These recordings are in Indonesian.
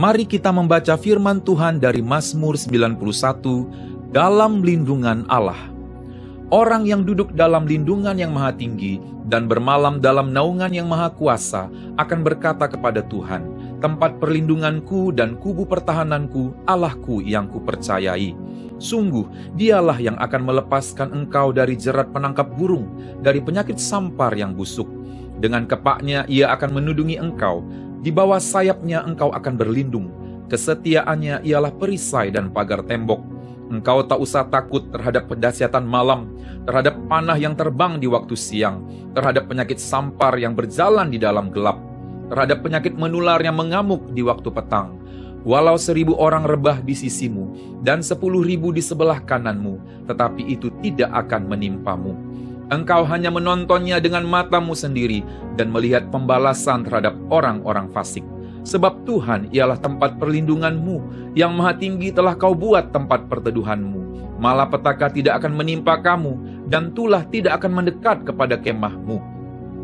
Mari kita membaca firman Tuhan dari Mazmur 91 dalam lindungan Allah. Orang yang duduk dalam lindungan yang maha tinggi dan bermalam dalam naungan yang maha kuasa akan berkata kepada Tuhan, tempat perlindunganku dan kubu pertahananku, Allahku yang kupercayai. Sungguh, dialah yang akan melepaskan engkau dari jerat penangkap burung, dari penyakit sampar yang busuk. Dengan kepaknya ia akan menudungi engkau, di bawah sayapnya engkau akan berlindung. Kesetiaannya ialah perisai dan pagar tembok. Engkau tak usah takut terhadap kedahsyatan malam, terhadap panah yang terbang di waktu siang, terhadap penyakit sampar yang berjalan di dalam gelap, terhadap penyakit menular yang mengamuk di waktu petang. Walau 1.000 orang rebah di sisimu dan 10.000 di sebelah kananmu, tetapi itu tidak akan menimpamu. Engkau hanya menontonnya dengan matamu sendiri dan melihat pembalasan terhadap orang-orang fasik. Sebab Tuhan ialah tempat perlindunganmu, yang maha tinggi telah kau buat tempat perteduhanmu. Malapetaka tidak akan menimpa kamu, dan tulah tidak akan mendekat kepada kemahmu.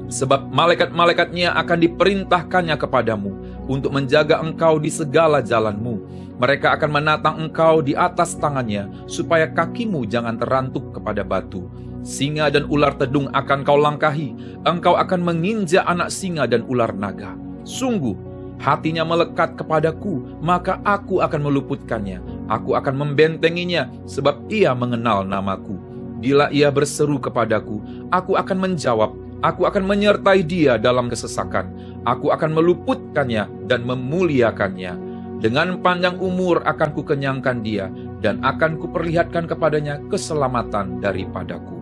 Sebab malaikat-malaikatnya akan diperintahkannya kepadamu untuk menjaga engkau di segala jalanmu. Mereka akan menatang engkau di atas tangannya, supaya kakimu jangan terantuk kepada batu. Singa dan ular tedung akan kau langkahi, engkau akan menginjak anak singa dan ular naga. Sungguh, hatinya melekat kepadaku, maka aku akan meluputkannya. Aku akan membentenginya, sebab ia mengenal namaku. Bila ia berseru kepadaku, aku akan menjawab. Aku akan menyertai dia dalam kesesakan. Aku akan meluputkannya dan memuliakannya. Dengan panjang umur akan kukenyangkan dia, dan akan kuperlihatkan kepadanya keselamatan daripadaku.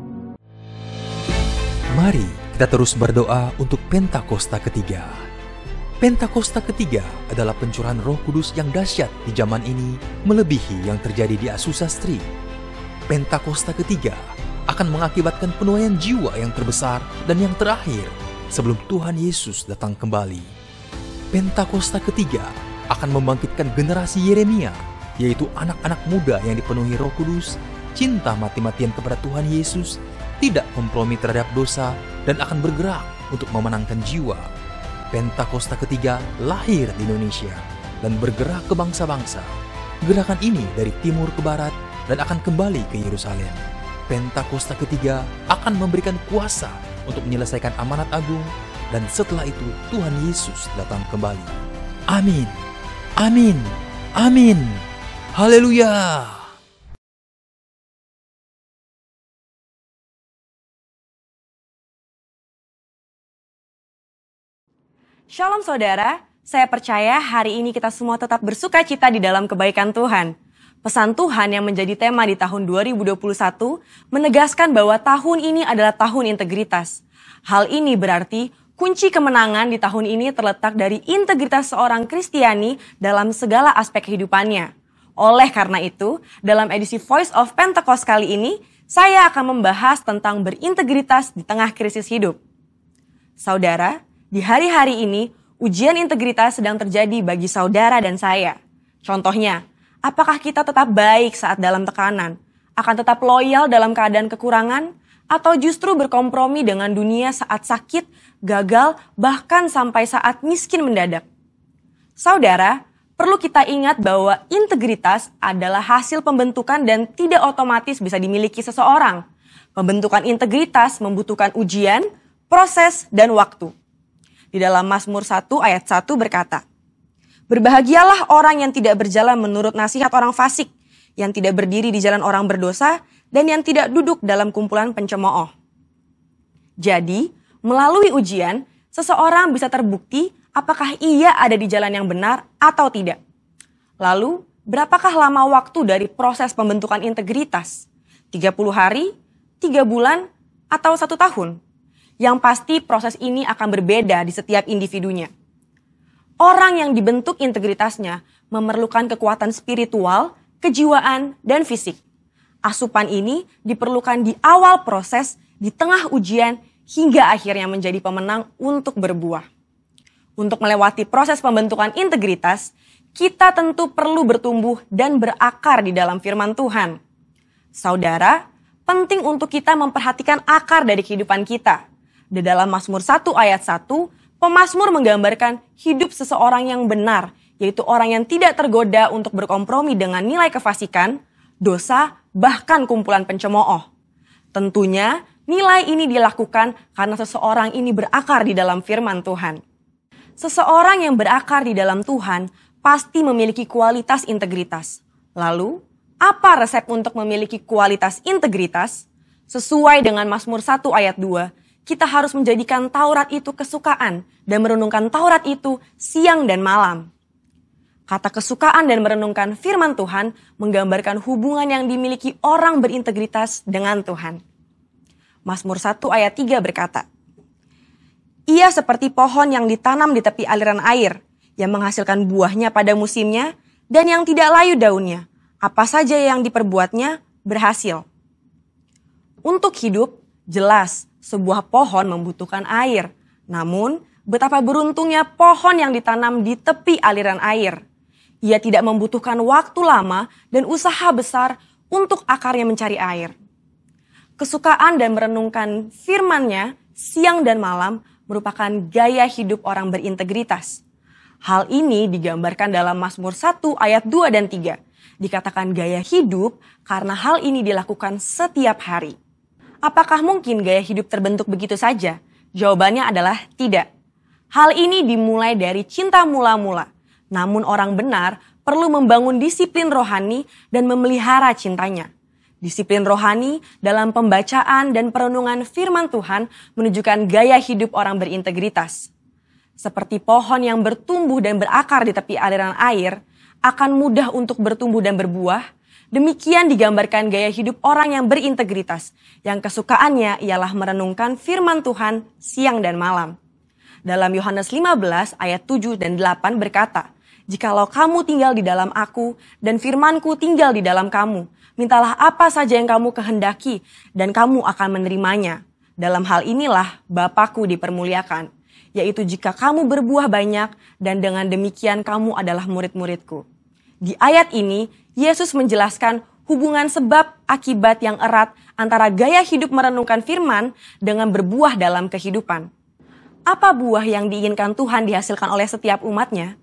Mari kita terus berdoa untuk Pentakosta ketiga. Pentakosta ketiga adalah pencurahan Roh Kudus yang dahsyat di zaman ini, melebihi yang terjadi di Azusa Street. Pentakosta ketiga akan mengakibatkan penuaian jiwa yang terbesar dan yang terakhir sebelum Tuhan Yesus datang kembali. Pentakosta ketiga akan membangkitkan generasi Yeremia, yaitu anak-anak muda yang dipenuhi Roh Kudus, cinta mati-matian kepada Tuhan Yesus, tidak kompromi terhadap dosa, dan akan bergerak untuk memenangkan jiwa. Pentakosta ketiga lahir di Indonesia dan bergerak ke bangsa-bangsa. Gerakan ini dari timur ke barat dan akan kembali ke Yerusalem. Pentakosta ketiga akan memberikan kuasa untuk menyelesaikan amanat agung, dan setelah itu Tuhan Yesus datang kembali. Amin. Amin. Amin. Haleluya. Shalom saudara, saya percaya hari ini kita semua tetap bersuka cita di dalam kebaikan Tuhan. Pesan Tuhan yang menjadi tema di tahun 2021 menegaskan bahwa tahun ini adalah tahun integritas. Hal ini berarti kunci kemenangan di tahun ini terletak dari integritas seorang Kristiani dalam segala aspek kehidupannya. Oleh karena itu, dalam edisi Voice of Pentecost kali ini, saya akan membahas tentang berintegritas di tengah krisis hidup. Saudara, di hari-hari ini, ujian integritas sedang terjadi bagi saudara dan saya. Contohnya, apakah kita tetap baik saat dalam tekanan, akan tetap loyal dalam keadaan kekurangan, atau justru berkompromi dengan dunia saat sakit, gagal, bahkan sampai saat miskin mendadak? Saudara, perlu kita ingat bahwa integritas adalah hasil pembentukan dan tidak otomatis bisa dimiliki seseorang. Pembentukan integritas membutuhkan ujian, proses, dan waktu. Di dalam Mazmur 1 ayat 1 berkata, "Berbahagialah orang yang tidak berjalan menurut nasihat orang fasik, yang tidak berdiri di jalan orang berdosa, dan yang tidak duduk dalam kumpulan pencemooh." Jadi, melalui ujian, seseorang bisa terbukti apakah ia ada di jalan yang benar atau tidak. Lalu, berapakah lama waktu dari proses pembentukan integritas? 30 hari, 3 bulan, atau 1 tahun? Yang pasti proses ini akan berbeda di setiap individunya. Orang yang dibentuk integritasnya memerlukan kekuatan spiritual, kejiwaan, dan fisik. Asupan ini diperlukan di awal proses, di tengah ujian, hingga akhirnya menjadi pemenang untuk berbuah. Untuk melewati proses pembentukan integritas, kita tentu perlu bertumbuh dan berakar di dalam firman Tuhan. Saudara, penting untuk kita memperhatikan akar dari kehidupan kita. Di dalam Mazmur 1 ayat 1, pemazmur menggambarkan hidup seseorang yang benar, yaitu orang yang tidak tergoda untuk berkompromi dengan nilai kefasikan, dosa, bahkan kumpulan pencemooh. Tentunya nilai ini dilakukan karena seseorang ini berakar di dalam firman Tuhan. Seseorang yang berakar di dalam Tuhan pasti memiliki kualitas integritas. Lalu, apa resep untuk memiliki kualitas integritas? Sesuai dengan Mazmur 1 ayat 2, kita harus menjadikan Taurat itu kesukaan dan merenungkan Taurat itu siang dan malam. Kata kesukaan dan merenungkan firman Tuhan menggambarkan hubungan yang dimiliki orang berintegritas dengan Tuhan. Mazmur 1 ayat 3 berkata, "Ia seperti pohon yang ditanam di tepi aliran air, yang menghasilkan buahnya pada musimnya, dan yang tidak layu daunnya. Apa saja yang diperbuatnya berhasil." Untuk hidup, jelas sebuah pohon membutuhkan air. Namun, betapa beruntungnya pohon yang ditanam di tepi aliran air. Ia tidak membutuhkan waktu lama dan usaha besar untuk akarnya mencari air. Kesukaan dan merenungkan firman-Nya siang dan malam merupakan gaya hidup orang berintegritas. Hal ini digambarkan dalam Mazmur 1 ayat 2 dan 3. Dikatakan gaya hidup karena hal ini dilakukan setiap hari. Apakah mungkin gaya hidup terbentuk begitu saja? Jawabannya adalah tidak. Hal ini dimulai dari cinta mula-mula. Namun orang benar perlu membangun disiplin rohani dan memelihara cintanya. Disiplin rohani dalam pembacaan dan perenungan firman Tuhan menunjukkan gaya hidup orang berintegritas. Seperti pohon yang bertumbuh dan berakar di tepi aliran air, akan mudah untuk bertumbuh dan berbuah. Demikian digambarkan gaya hidup orang yang berintegritas, yang kesukaannya ialah merenungkan firman Tuhan siang dan malam. Dalam Yohanes 15 ayat 7 dan 8 berkata, "Jikalau kamu tinggal di dalam aku dan firmanku tinggal di dalam kamu, mintalah apa saja yang kamu kehendaki dan kamu akan menerimanya. Dalam hal inilah Bapa-Ku dipermuliakan, yaitu jika kamu berbuah banyak dan dengan demikian kamu adalah murid-murid-Ku." Di ayat ini, Yesus menjelaskan hubungan sebab akibat yang erat antara gaya hidup merenungkan firman dengan berbuah dalam kehidupan. Apa buah yang diinginkan Tuhan dihasilkan oleh setiap umatnya?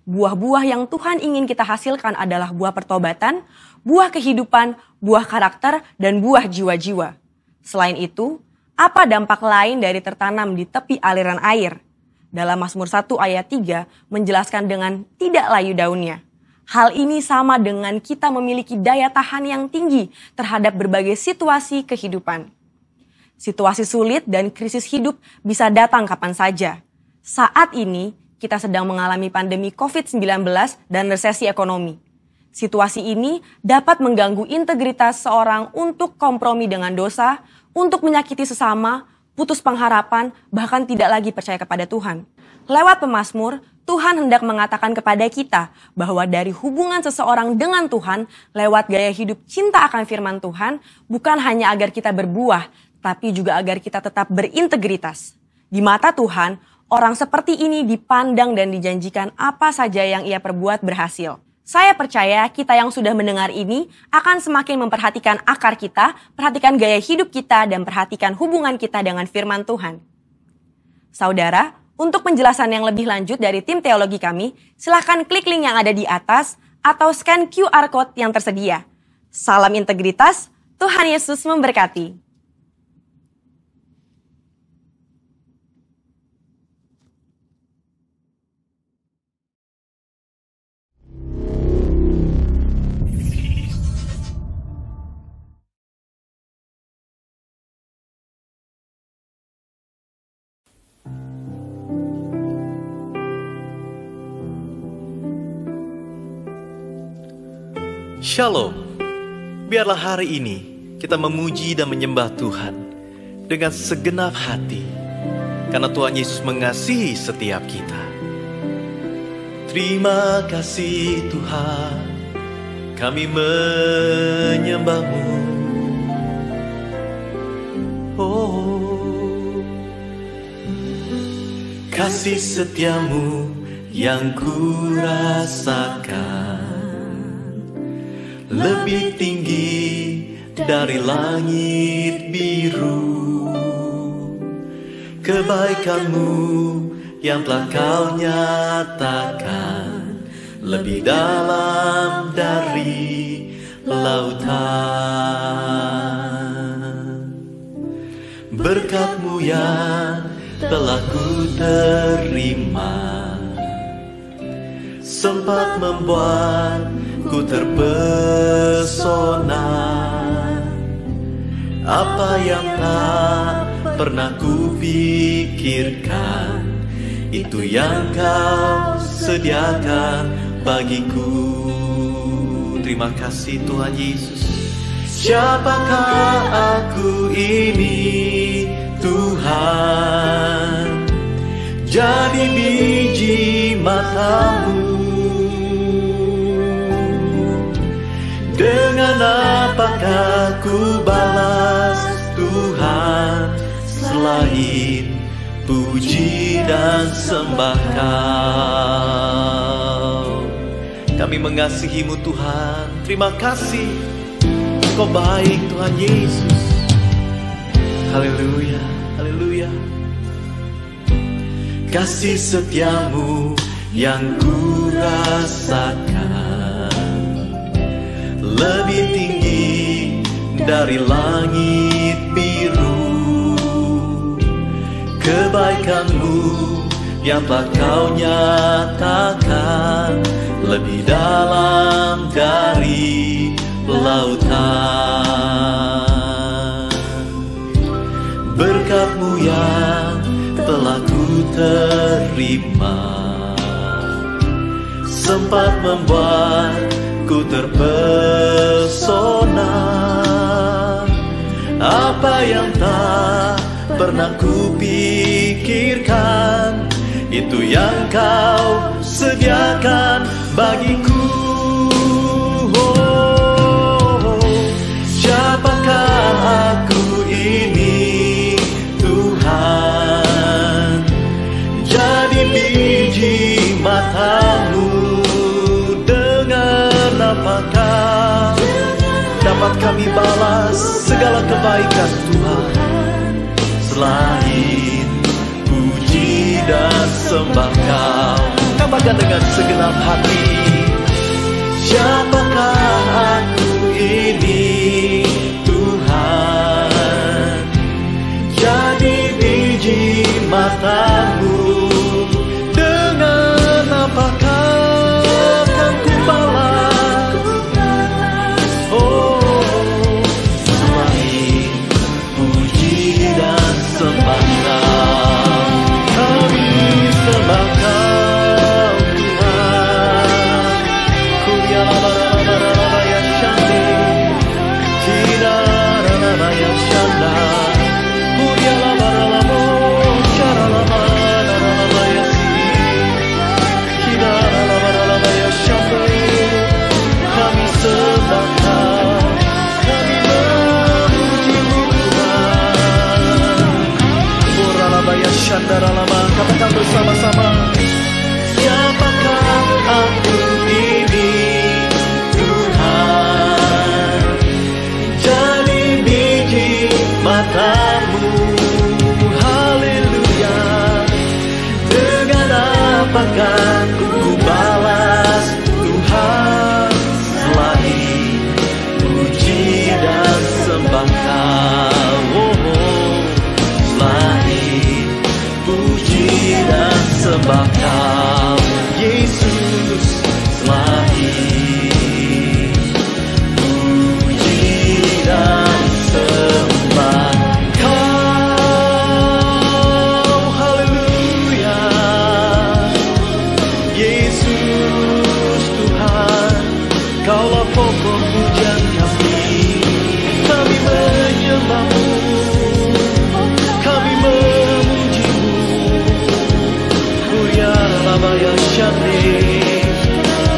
Buah-buah yang Tuhan ingin kita hasilkan adalah buah pertobatan, buah kehidupan, buah karakter, dan buah jiwa-jiwa. Selain itu, apa dampak lain dari tertanam di tepi aliran air? Dalam Mazmur 1 ayat 3 menjelaskan dengan tidak layu daunnya. Hal ini sama dengan kita memiliki daya tahan yang tinggi terhadap berbagai situasi kehidupan. Situasi sulit dan krisis hidup bisa datang kapan saja. Saat ini, kita sedang mengalami pandemi COVID-19 dan resesi ekonomi. Situasi ini dapat mengganggu integritas seorang untuk kompromi dengan dosa, untuk menyakiti sesama, putus pengharapan, bahkan tidak lagi percaya kepada Tuhan. Lewat pemazmur, Tuhan hendak mengatakan kepada kita bahwa dari hubungan seseorang dengan Tuhan, lewat gaya hidup cinta akan firman Tuhan, bukan hanya agar kita berbuah, tapi juga agar kita tetap berintegritas. Di mata Tuhan, orang seperti ini dipandang dan dijanjikan apa saja yang ia perbuat berhasil. Saya percaya kita yang sudah mendengar ini akan semakin memperhatikan akar kita, perhatikan gaya hidup kita, dan perhatikan hubungan kita dengan firman Tuhan. Saudara, untuk penjelasan yang lebih lanjut dari tim teologi kami, silakan klik link yang ada di atas atau scan QR Code yang tersedia. Salam integritas, Tuhan Yesus memberkati. Shalom, biarlah hari ini kita memuji dan menyembah Tuhan dengan segenap hati, karena Tuhan Yesus mengasihi setiap kita. Terima kasih Tuhan, kami menyembah-Mu. Oh, kasih setiamu yang ku rasakan lebih tinggi dari langit biru. Kebaikan-Mu yang telah Kau nyatakan lebih dalam dari lautan. Berkat-Mu yang telah ku terima sempat membuatku terpesona. Apa yang tak pernah ku pikirkan, itu yang Kau sediakan bagiku. Terima kasih Tuhan Yesus. Siapakah aku ini Tuhan? Jadi biji mata-Mu. Dengan apakah ku balas Tuhan selain puji dan sembah Kau? Kami mengasihi-Mu Tuhan. Terima kasih, Kau baik Tuhan Yesus. Haleluya, haleluya. Kasih setia-Mu yang ku rasakan lebih tinggi dari langit biru. Kebaikan-Mu yang telah Kau nyatakan lebih dalam dari lautan. Berkat-Mu yang telah ku terima sempat membuatku terpesona. Apa yang tak pernah ku pikirkan, itu yang Kau sediakan bagiku. Siapakah aku ini Tuhan? Jadi biji mata-Mu. Dengan apakah dapat kami balas segala kebaikan Tuhan selain puji dan sembah Kau? Katakan dengan segenap hati. Siapakah aku ini Tuhan? Jadi biji mata-Mu. Dengan apakah kan ku balas, oh, selain puji dan sembah Kau? Kami sembah Kau Tuhan. Kuya-la-la-la-la-la ya syandi, Kira-la-la-la ya syanda, Kuya-la-la-la-la-mo, Cara-la-la-la-la ya si, Kira-la-la-la-la ya syandi. Kami sembah Kau, kami memuji-Mu Tuhan. Ora-la-la ya syanda-la-la-la. Katakan bersama-sama. Siapakah aku ini Tuhan? Jadi biji mata-Mu. Haleluya. Dengan apakah ku balas Tuhan selain puji dan sembah Kau? Selain puji dan sembah Kau, Yesus. Selain puji dan sembah Kau. Haleluya. Yesus Tuhan, Kaulah pokok pujian kami. Kami menyembah-Mu, kami memuji-Mu. Kuya-la-la-la ya syandi,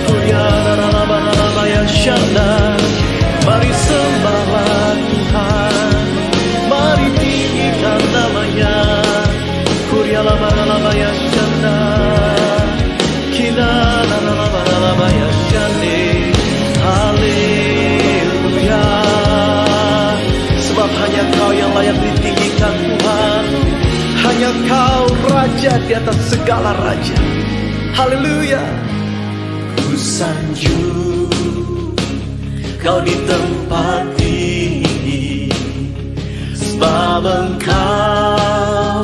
Kuya-la-la-la-la ya syanda. Mari sembahlah Tuhan, mari tinggikan nama-Nya. Kuya-la-la-la ya syanda, Kina-la-la-la ya syandi. Haleluya. Sebab hanya Kau yang layak ditinggikan Tuhan. Hanya Kau Raja di atas segala raja. Haleluya. Ku sanjung Kau di tempat tinggi, sebab Engkau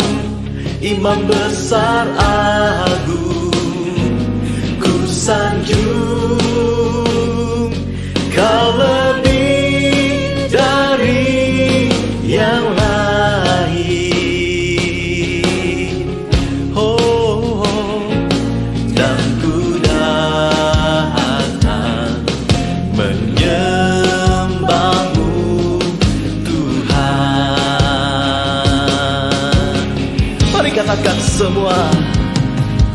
Imam besar agung. Ku sanjung Kau lebih dari yang lain. Oh, dan ku datang menyembahmu Tuhan. Mari katakan semua.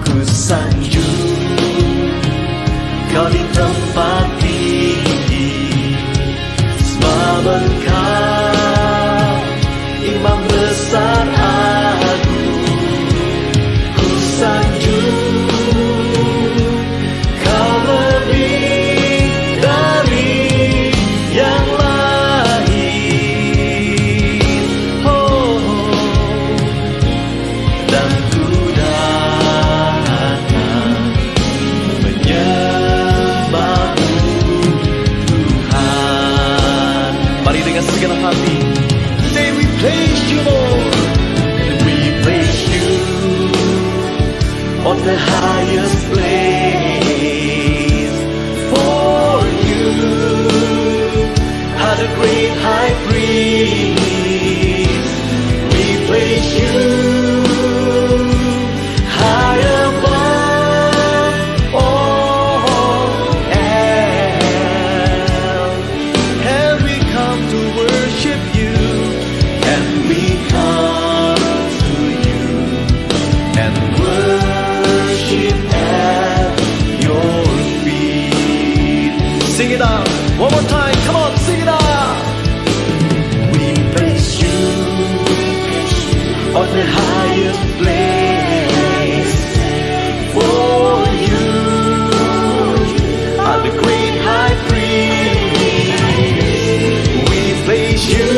Ku sanjung Kau di tempat tinggi, sebab Engkau Imam besar agung. Ku sanjung Kau lebih dari yang lain. Oh, dan ku datang menyembahmu Tuhan. Mari dengan segenap hati. Say we praise you, Lord. We praise you on the highest place. For you are the great high priest. We praise you high above all else. And we come to worship you, and we come to you and worship at your feet. Sing it out one more time. Come on, sing it out. We praise you on the highest place. For you are the great high priest. We praise you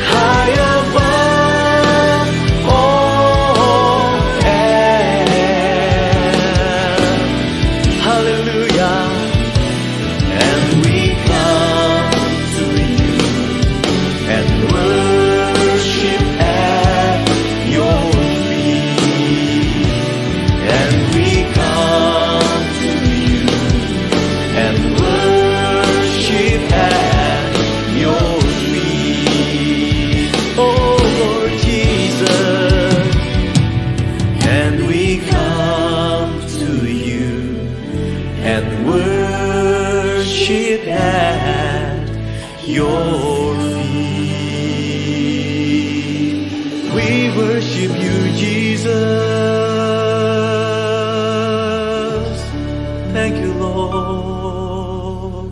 high above all else. Hallelujah. And we come to you and worship at your feet. And we come to you and worship at your feet. Oh Lord Jesus. And we come to you and worship at your feet. We worship you, Jesus. Thank you, Lord.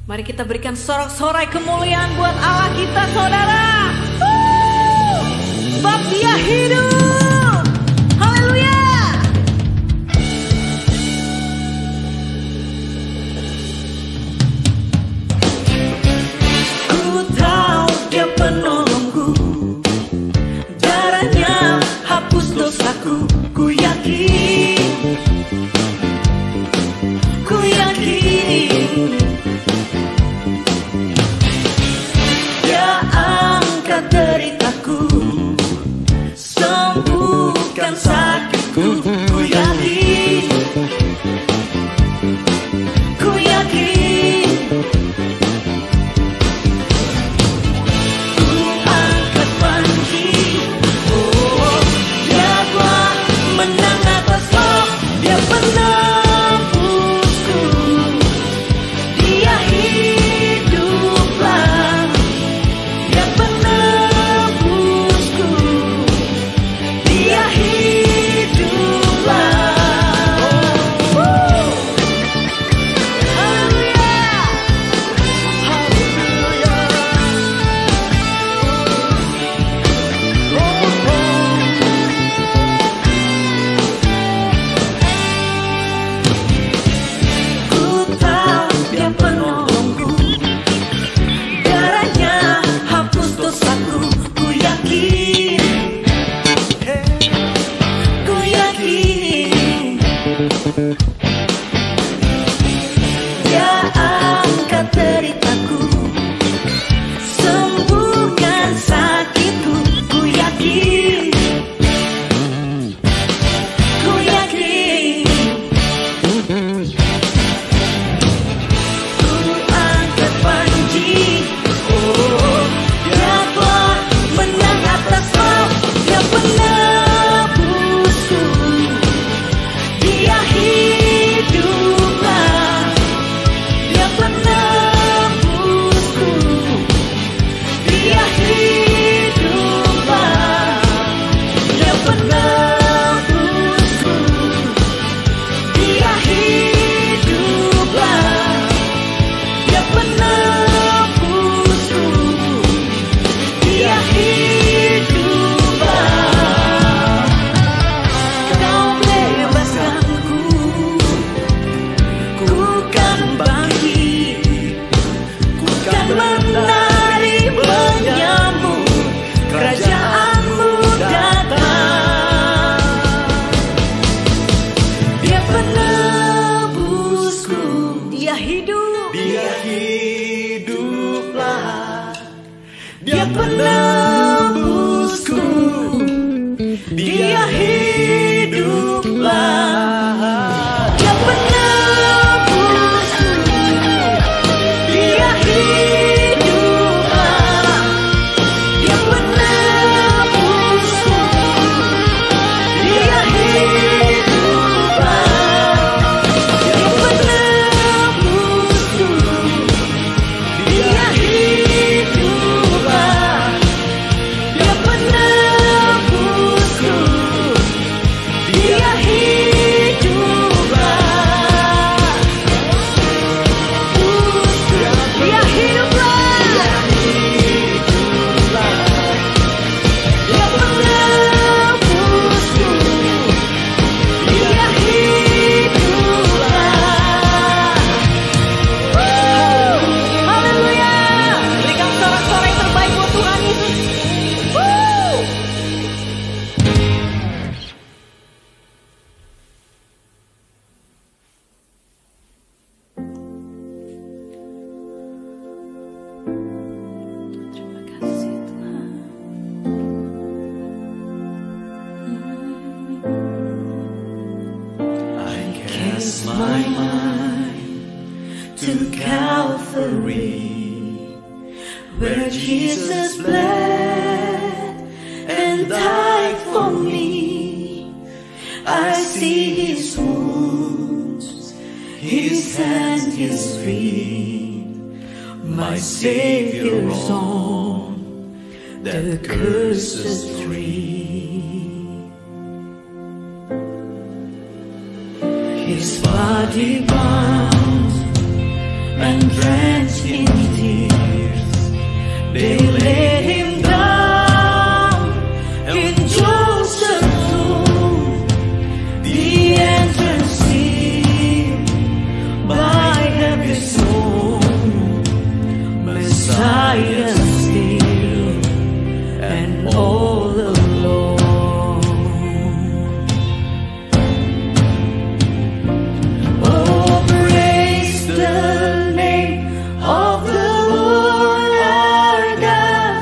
Mari kita berikan sorak-sorai kemuliaan buat Allah kita, saudara. Sebab Dia hidup. Haleluya. Ku tahu Dia penolongku, darahnya hapus dosaku. Ku yakin, ku yakin. Dia angkat deritaku, semua kan bangkit, ku kan menari menyambut kerajaanmu datang. Dia penebusku, dia hidup, dia hiduplah. Dia penebusku, dia hiduplah. Dia penebusku, dia hiduplah. Dia penebusku, dia hiduplah. Dia penebusku, dia hiduplah. Dia penebusku, dia hiduplah. Dia hiduplah. Dia penebusku, dia hiduplah. Haleluya. Berikan sorak-sorai terbaik buat Tuhan Yesus. Terima kasih Tuhan. I cast my mind to Calvary, where Jesus bled and died for me. I see his wounds, his hands, his feet, my Savior's on the cursed tree. His body bound and drenched in tears, they laid him down in Joseph's tomb. The entrance sealed by heavy stone, Messiah still and all alone. Oh, praise the name of the Lord our God.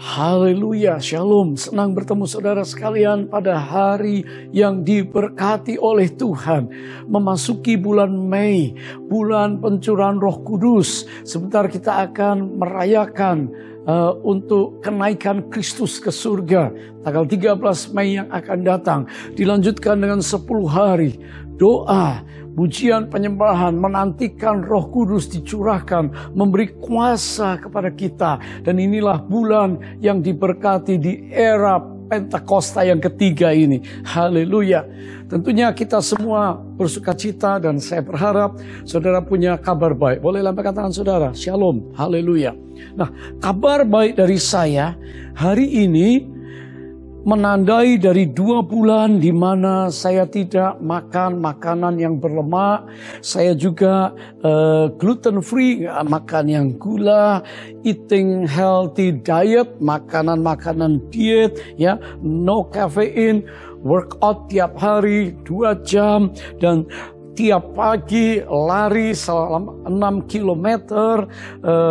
Haleluya, shalom. Senang bertemu saudara sekalian pada hari yang diberkati oleh Tuhan. Memasuki bulan Mei, bulan pencurahan Roh Kudus. Sebentar kita akan merayakan untuk kenaikan Kristus ke surga. Tanggal 13 Mei yang akan datang. Dilanjutkan dengan 10 hari doa, pujian, penyembahan, menantikan Roh Kudus dicurahkan, memberi kuasa kepada kita. Dan inilah bulan yang diberkati di era Pentakosta yang ketiga ini. Haleluya. Tentunya kita semua bersuka cita dan saya berharap saudara punya kabar baik. Boleh lambaikan tangan saudara. Shalom. Haleluya. Nah, kabar baik dari saya hari ini menandai dari 2 bulan di mana saya tidak makan makanan yang berlemak. Saya juga gluten free, nggak makan yang gula, eating healthy diet, makanan-makanan diet, ya, no caffeine, workout tiap hari 2 jam, dan tiap pagi lari selama 6 kilometer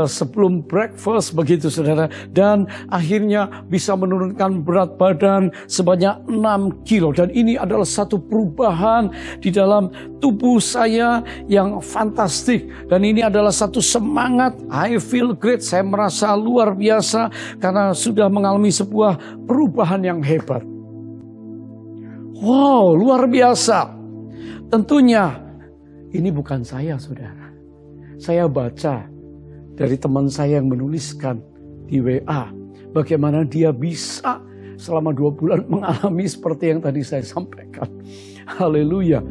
sebelum breakfast, begitu saudara. Dan akhirnya bisa menurunkan berat badan sebanyak 6 kilo. Dan ini adalah satu perubahan di dalam tubuh saya yang fantastik. Dan ini adalah satu semangat. I feel great, saya merasa luar biasa karena sudah mengalami sebuah perubahan yang hebat. Wow, luar biasa. Tentunya ini bukan saya, saudara. Saya baca dari teman saya yang menuliskan di WA. Bagaimana dia bisa selama 2 bulan mengalami seperti yang tadi saya sampaikan. Haleluya.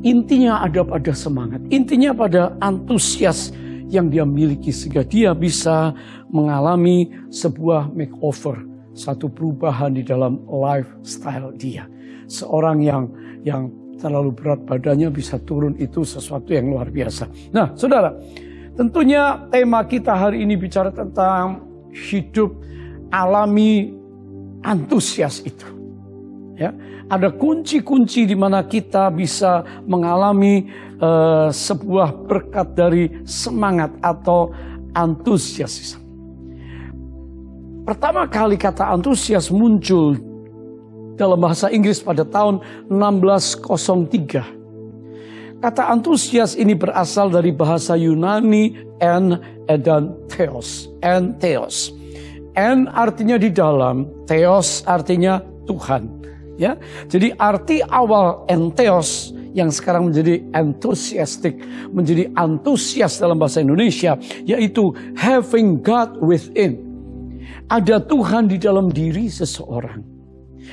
Intinya ada pada semangat. Intinya pada antusias yang dia miliki. Sehingga dia bisa mengalami sebuah makeover. Satu perubahan di dalam lifestyle dia. Seorang yang terlalu berat badannya bisa turun, itu sesuatu yang luar biasa. Nah, saudara, tentunya tema kita hari ini bicara tentang hidup alami antusias itu. Ya, ada kunci-kunci di mana kita bisa mengalami sebuah berkat dari semangat atau antusias. Pertama kali kata antusias muncul dalam bahasa Inggris pada tahun 1603. Kata antusias ini berasal dari bahasa Yunani en dan theos. En theos. En artinya di dalam, theos artinya Tuhan. Ya, jadi arti awal en theos yang sekarang menjadi enthusiastic, menjadi antusias dalam bahasa Indonesia, yaitu having God within. Ada Tuhan di dalam diri seseorang.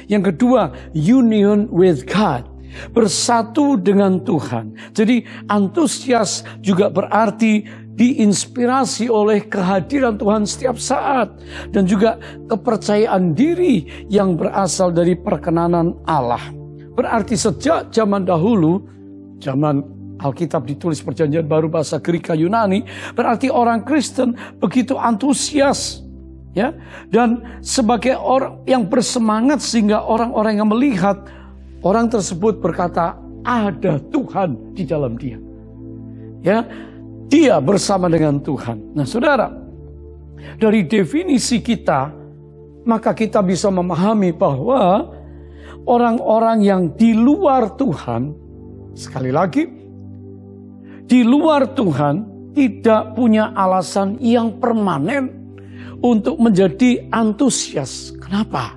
Yang kedua, union with God. Bersatu dengan Tuhan. Jadi antusias juga berarti diinspirasi oleh kehadiran Tuhan setiap saat. Dan juga kepercayaan diri yang berasal dari perkenanan Allah. Berarti sejak zaman dahulu, zaman Alkitab ditulis perjanjian baru bahasa Greka Yunani, berarti orang Kristen begitu antusias. Ya, dan sebagai orang yang bersemangat sehingga orang-orang yang melihat orang tersebut berkata ada Tuhan di dalam dia. Ya, dia bersama dengan Tuhan. Nah, saudara, dari definisi kita maka kita bisa memahami bahwa orang-orang yang di luar Tuhan, sekali lagi, di luar Tuhan tidak punya alasan yang permanen untuk menjadi antusias. Kenapa?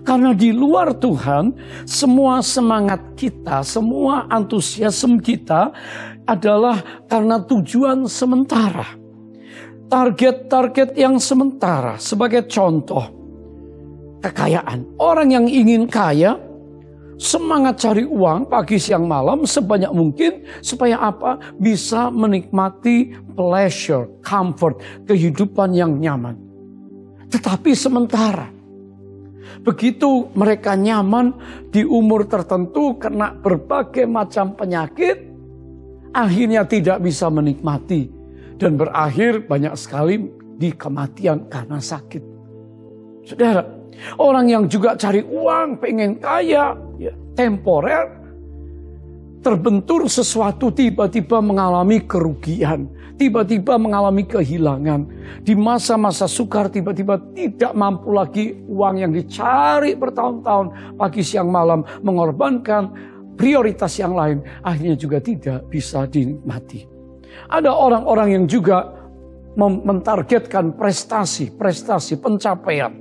Karena di luar Tuhan, semua semangat kita, semua antusiasme kita adalah karena tujuan sementara. Target-target yang sementara. Sebagai contoh, kekayaan. Orang yang ingin kaya, semangat cari uang pagi siang malam sebanyak mungkin. Supaya apa? Bisa menikmati pleasure, comfort, kehidupan yang nyaman. Tetapi sementara. Begitu mereka nyaman di umur tertentu kena berbagai macam penyakit, akhirnya tidak bisa menikmati. Dan berakhir banyak sekali di kematian karena sakit. Saudara, orang yang juga cari uang, pengen kaya, ya, temporer, terbentur sesuatu, tiba-tiba mengalami kerugian, tiba-tiba mengalami kehilangan. Di masa-masa sukar tiba-tiba tidak mampu lagi, uang yang dicari bertahun-tahun, pagi siang malam, mengorbankan prioritas yang lain, akhirnya juga tidak bisa dinikmati. Ada orang-orang yang juga mentargetkan prestasi, pencapaian,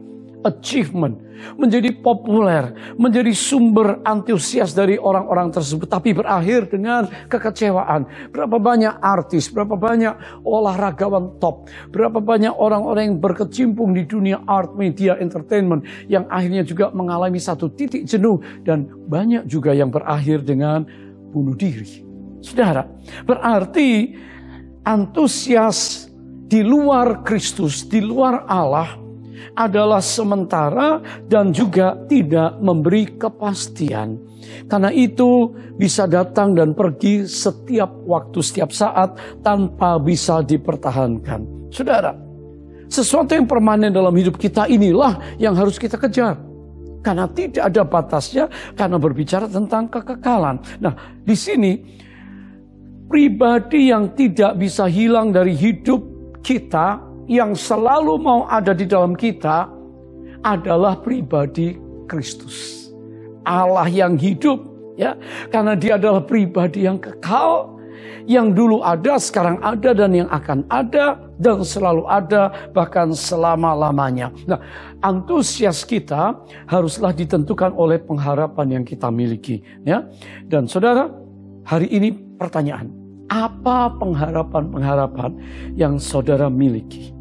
achievement, menjadi populer, menjadi sumber antusias dari orang-orang tersebut, tapi berakhir dengan kekecewaan. Berapa banyak artis, berapa banyak olahragawan top, berapa banyak orang-orang yang berkecimpung di dunia art, media, entertainment, yang akhirnya juga mengalami satu titik jenuh, dan banyak juga yang berakhir dengan bunuh diri. Saudara, berarti antusias di luar Kristus, di luar Allah, adalah sementara dan juga tidak memberi kepastian. Karena itu bisa datang dan pergi setiap waktu, setiap saat, tanpa bisa dipertahankan. Saudara, sesuatu yang permanen dalam hidup kita inilah yang harus kita kejar. Karena tidak ada batasnya, karena berbicara tentang kekekalan. Nah, di sini pribadi yang tidak bisa hilang dari hidup kita, yang selalu mau ada di dalam kita, adalah pribadi Kristus. Allah yang hidup, ya, karena dia adalah pribadi yang kekal, yang dulu ada, sekarang ada, dan yang akan ada, dan selalu ada, bahkan selama-lamanya. Nah, antusias kita haruslah ditentukan oleh pengharapan yang kita miliki, ya. Dan saudara, hari ini pertanyaan, apa pengharapan-pengharapan yang saudara miliki?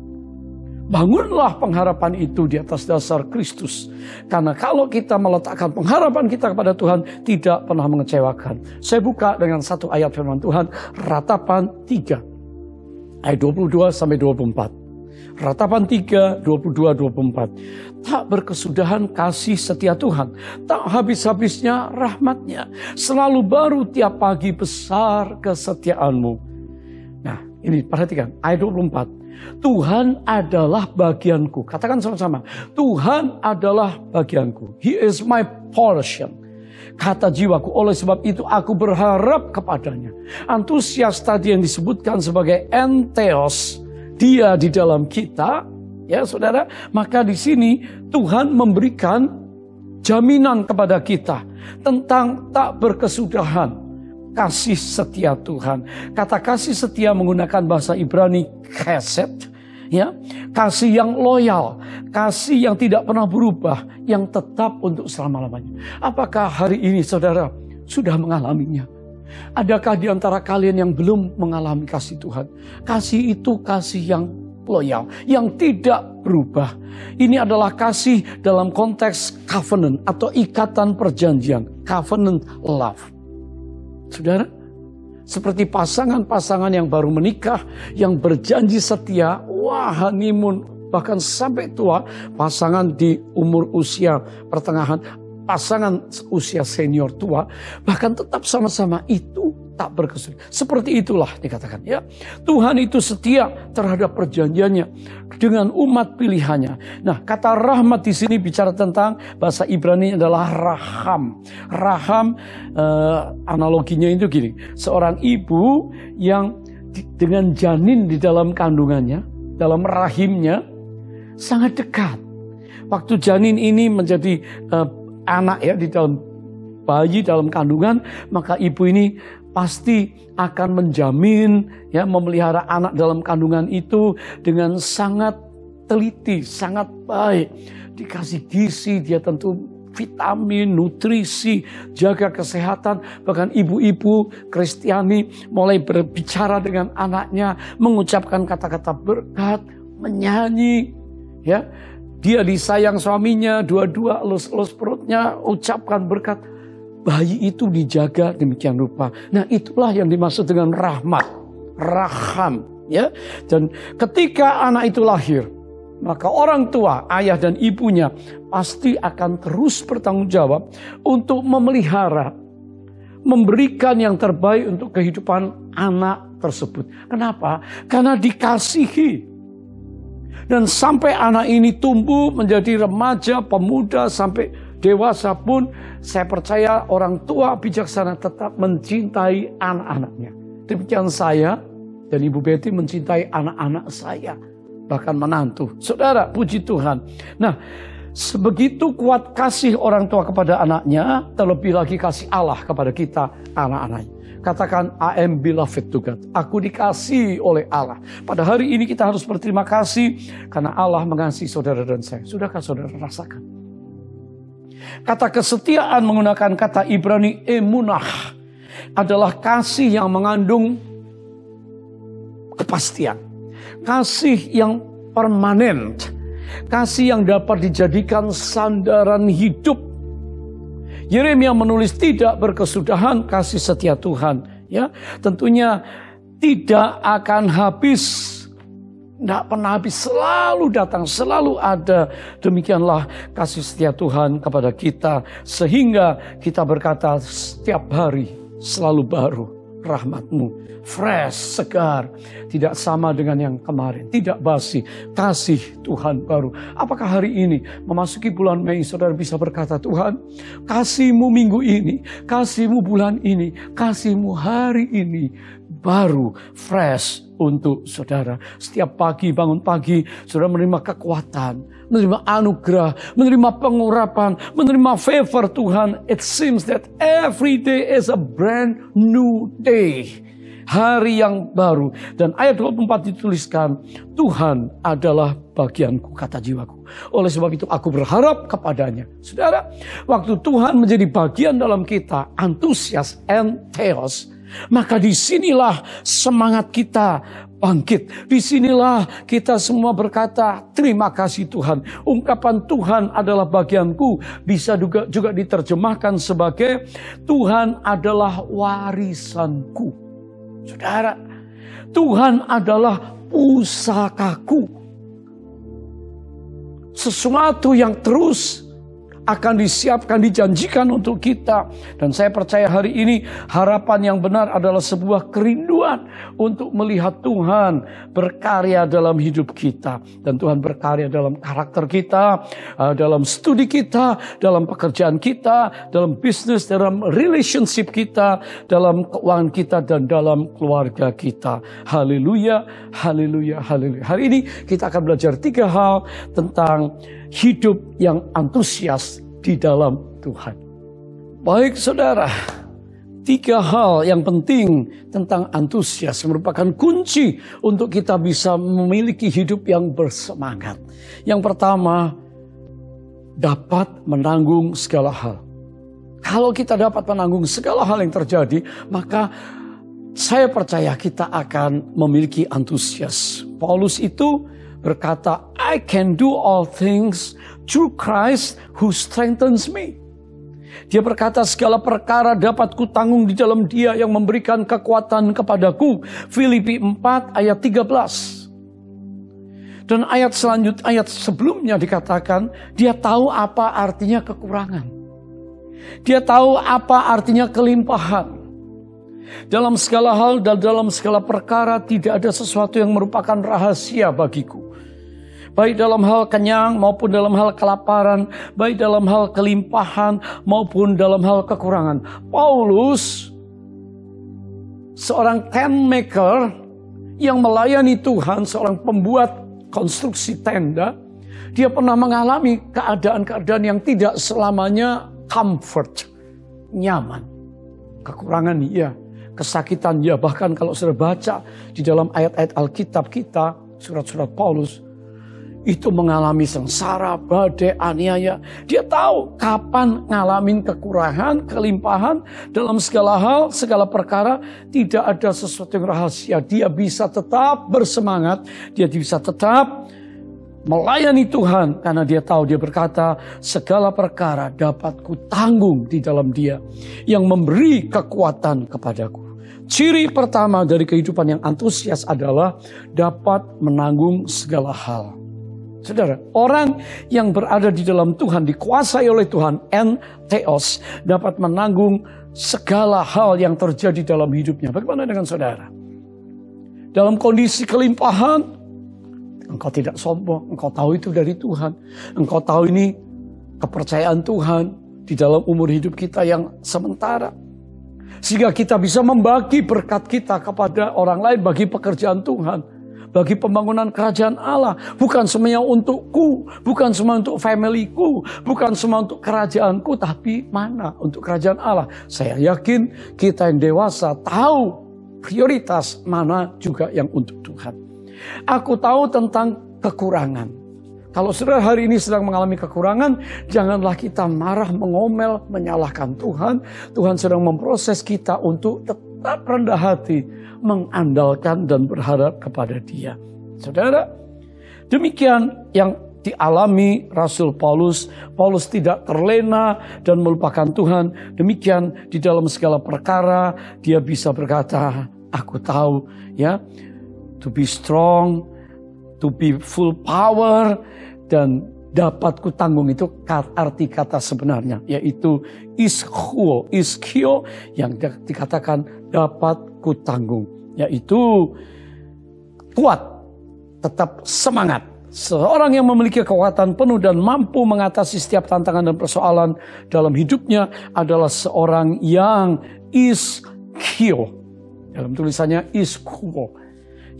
Bangunlah pengharapan itu di atas dasar Kristus. Karena kalau kita meletakkan pengharapan kita kepada Tuhan, tidak pernah mengecewakan. Saya buka dengan satu ayat firman Tuhan, Ratapan 3, ayat 22-24. Ratapan 3, 22-24. Tak berkesudahan kasih setia Tuhan, tak habis-habisnya rahmatnya, selalu baru tiap pagi besar kesetiaanmu. Nah, ini perhatikan, ayat 24. Tuhan adalah bagianku. Katakan sama-sama, Tuhan adalah bagianku. He is my portion. Kata jiwaku, oleh sebab itu aku berharap kepadanya. Antusias tadi yang disebutkan sebagai entheos, dia di dalam kita, ya saudara. Maka di sini Tuhan memberikan jaminan kepada kita tentang tak berkesudahan kasih setia Tuhan. Kata kasih setia menggunakan bahasa Ibrani chesed, ya, kasih yang loyal, kasih yang tidak pernah berubah, yang tetap untuk selama-lamanya. Apakah hari ini saudara sudah mengalaminya? Adakah di antara kalian yang belum mengalami kasih Tuhan? Kasih itu kasih yang loyal, yang tidak berubah. Ini adalah kasih dalam konteks covenant atau ikatan perjanjian, covenant love. Saudara, seperti pasangan-pasangan yang baru menikah, yang berjanji setia, wah honeymoon, bahkan sampai tua, pasangan di umur usia pertengahan, pasangan usia senior tua, bahkan tetap sama-sama itu tak berkesudahan. Seperti itulah dikatakan, ya. Tuhan itu setia terhadap perjanjiannya dengan umat pilihannya. Nah, kata rahmat di sini bicara tentang bahasa Ibrani adalah raham. Raham analoginya itu gini, seorang ibu yang dengan janin di dalam kandungannya, dalam rahimnya sangat dekat. Waktu janin ini menjadi anak, ya, di dalam bayi dalam kandungan, maka ibu ini pasti akan menjamin, ya, memelihara anak dalam kandungan itu dengan sangat teliti, sangat baik. Dikasih gizi, dia tentu vitamin, nutrisi, jaga kesehatan. Bahkan ibu-ibu Kristiani mulai berbicara dengan anaknya, mengucapkan kata-kata berkat, menyanyi, ya. Dia disayang suaminya, dua-dua elus-elus perutnya, ucapkan berkat. Bayi itu dijaga demikian rupa. Nah, itulah yang dimaksud dengan rahmat, raham, ya. Dan ketika anak itu lahir, maka orang tua, ayah dan ibunya pasti akan terus bertanggung jawab untuk memelihara, memberikan yang terbaik untuk kehidupan anak tersebut. Kenapa? Karena dikasihi. Dan sampai anak ini tumbuh menjadi remaja, pemuda, sampai dewasa pun saya percaya orang tua bijaksana tetap mencintai anak-anaknya. Demikian saya dan Ibu Betty mencintai anak-anak saya, bahkan menantu. Saudara, puji Tuhan. Nah, sebegitu kuat kasih orang tua kepada anaknya, terlebih lagi kasih Allah kepada kita, anak-anaknya. Katakan, I am beloved to God. Aku dikasihi oleh Allah. Pada hari ini kita harus berterima kasih karena Allah mengasihi saudara dan saya. Sudahkah saudara rasakan? Kata kesetiaan menggunakan kata Ibrani emunah adalah kasih yang mengandung kepastian. Kasih yang permanen. Kasih yang dapat dijadikan sandaran hidup. Yeremia menulis tidak berkesudahan kasih setia Tuhan. Ya, tentunya tidak akan habis. Tidak pernah habis, selalu datang, selalu ada. Demikianlah kasih setia Tuhan kepada kita. Sehingga kita berkata setiap hari selalu baru rahmat-Mu. Fresh, segar, tidak sama dengan yang kemarin, tidak basi, kasih Tuhan baru. Apakah hari ini memasuki bulan Mei saudara bisa berkata, Tuhan kasih-Mu minggu ini, kasih-Mu bulan ini, kasih-Mu hari ini baru, fresh untuk saudara. Setiap pagi, bangun pagi, saudara menerima kekuatan, menerima anugerah, menerima pengurapan, menerima favor Tuhan. It seems that every day is a brand new day. Hari yang baru. Dan ayat 24 dituliskan, Tuhan adalah bagianku, kata jiwaku. Oleh sebab itu aku berharap kepadanya. Saudara, waktu Tuhan menjadi bagian dalam kita, antusias and theos, maka disinilah semangat kita bangkit. Disinilah kita semua berkata, terima kasih Tuhan. Ungkapan Tuhan adalah bagianku bisa juga diterjemahkan sebagai Tuhan adalah warisanku. Saudara, Tuhan adalah pusakaku. Sesuatu yang terus akan disiapkan, dijanjikan untuk kita. Dan saya percaya hari ini harapan yang benar adalah sebuah kerinduan untuk melihat Tuhan berkarya dalam hidup kita. Dan Tuhan berkarya dalam karakter kita, dalam studi kita, dalam pekerjaan kita, dalam bisnis, dalam relationship kita, dalam keuangan kita, dan dalam keluarga kita. Haleluya, haleluya, haleluya. Hari ini kita akan belajar 3 hal tentang hidup yang antusias di dalam Tuhan. Baik saudara, 3 hal yang penting tentang antusias merupakan kunci untuk kita bisa memiliki hidup yang bersemangat. Yang pertama, dapat menanggung segala hal. Kalau kita dapat menanggung segala hal yang terjadi, maka saya percaya kita akan memiliki antusias. Paulus itu berkata, I can do all things through Christ who strengthens me. Dia berkata, segala perkara dapat kutanggung di dalam Dia yang memberikan kekuatan kepadaku. Filipi 4 ayat 13. Dan ayat sebelumnya dikatakan, dia tahu apa artinya kekurangan. Dia tahu apa artinya kelimpahan. Dalam segala hal dan dalam segala perkara tidak ada sesuatu yang merupakan rahasia bagiku. Baik dalam hal kenyang maupun dalam hal kelaparan, baik dalam hal kelimpahan maupun dalam hal kekurangan. Paulus, seorang tent maker yang melayani Tuhan, seorang pembuat konstruksi tenda, dia pernah mengalami keadaan-keadaan yang tidak selamanya comfort, nyaman. Kekurangan ya, kesakitan ya, bahkan kalau sudah baca di dalam ayat-ayat Alkitab kita, surat-surat Paulus, itu mengalami sengsara, badai, aniaya. Dia tahu kapan ngalamin kekurangan, kelimpahan dalam segala hal, segala perkara. Tidak ada sesuatu yang rahasia. Dia bisa tetap bersemangat, dia bisa tetap melayani Tuhan karena dia tahu, dia berkata, segala perkara dapat kutanggung di dalam Dia yang memberi kekuatan kepadaku. Ciri pertama dari kehidupan yang antusias adalah dapat menanggung segala hal. Saudara, orang yang berada di dalam Tuhan, dikuasai oleh Tuhan, theos, dapat menanggung segala hal yang terjadi dalam hidupnya. Bagaimana dengan saudara? Dalam kondisi kelimpahan, engkau tidak sombong, engkau tahu itu dari Tuhan. Engkau tahu ini kepercayaan Tuhan di dalam umur hidup kita yang sementara. Sehingga kita bisa membagi berkat kita kepada orang lain bagi pekerjaan Tuhan, bagi pembangunan kerajaan Allah. Bukan semuanya untukku, bukan semua untuk familyku, bukan semua untuk kerajaanku, tapi mana untuk kerajaan Allah. Saya yakin kita yang dewasa tahu prioritas mana juga yang untuk Tuhan. Aku tahu tentang kekurangan. Kalau saudara hari ini sedang mengalami kekurangan, janganlah kita marah, mengomel, menyalahkan Tuhan. Tuhan sedang memproses kita untuk tetap rendah hati, mengandalkan dan berharap kepada Dia. Saudara, demikian yang dialami Rasul Paulus. Paulus tidak terlena dan melupakan Tuhan. Demikian di dalam segala perkara dia bisa berkata, aku tahu ya, to be strong, to be full power, dan dapat ku tanggung. Itu arti kata sebenarnya, yaitu ischio, yang dikatakan dapat ku tanggung, yaitu kuat, tetap semangat. Seorang yang memiliki kekuatan penuh dan mampu mengatasi setiap tantangan dan persoalan dalam hidupnya adalah seorang yang ischio. Dalam tulisannya ischio,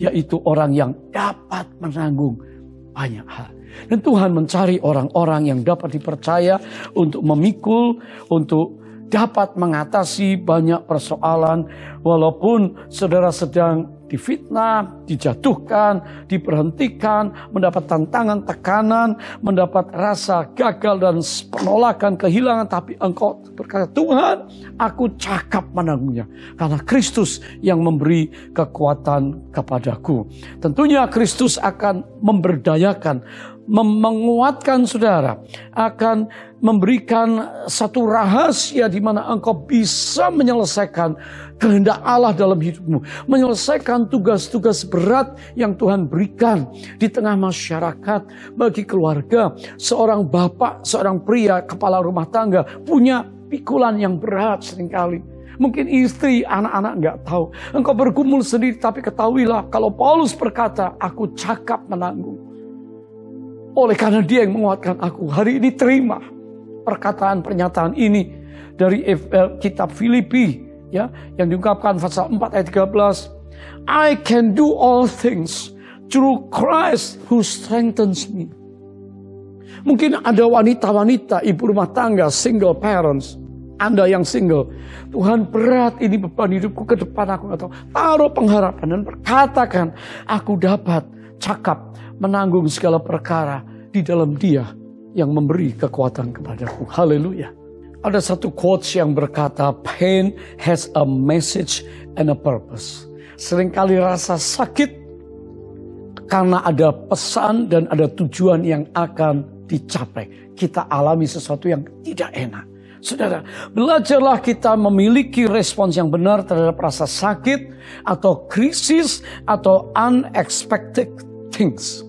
yaitu orang yang dapat menanggung banyak hal. Dan Tuhan mencari orang-orang yang dapat dipercaya untuk memikul, untuk dapat mengatasi banyak persoalan. Walaupun saudara sedang difitnah, dijatuhkan, diberhentikan, mendapat tantangan, tekanan, mendapat rasa gagal dan penolakan, kehilangan. Tapi engkau berkata, Tuhan, aku cakap menanggungnya. Karena Kristus yang memberi kekuatan kepadaku. Tentunya Kristus akan memberdayakan, menguatkan saudara, akan memberikan satu rahasia di mana engkau bisa menyelesaikan kehendak Allah dalam hidupmu, menyelesaikan tugas-tugas berat yang Tuhan berikan di tengah masyarakat, bagi keluarga. Seorang bapak, seorang pria, kepala rumah tangga punya pikulan yang berat seringkali. Mungkin istri, anak-anak nggak tahu. Engkau bergumul sendiri, tapi ketahuilah kalau Paulus berkata, aku cakap menanggung. Oleh karena Dia yang menguatkan aku. Hari ini terima perkataan pernyataan ini dari kitab Filipi, ya, yang diungkapkan pasal 4 ayat 13. I can do all things through Christ who strengthens me. Mungkin ada wanita-wanita, ibu rumah tangga, single parents. Anda yang single, Tuhan, berat ini beban hidupku, ke depan aku nggak tahu. Taruh pengharapan dan berkatakan, aku dapat cakap menanggung segala perkara di dalam Dia yang memberi kekuatan kepadaku. Haleluya. Ada satu quotes yang berkata, pain has a message and a purpose. Seringkali rasa sakit karena ada pesan dan ada tujuan yang akan dicapai. Kita alami sesuatu yang tidak enak. Saudara, belajarlah kita memiliki respons yang benar terhadap rasa sakit atau krisis atau unexpected things.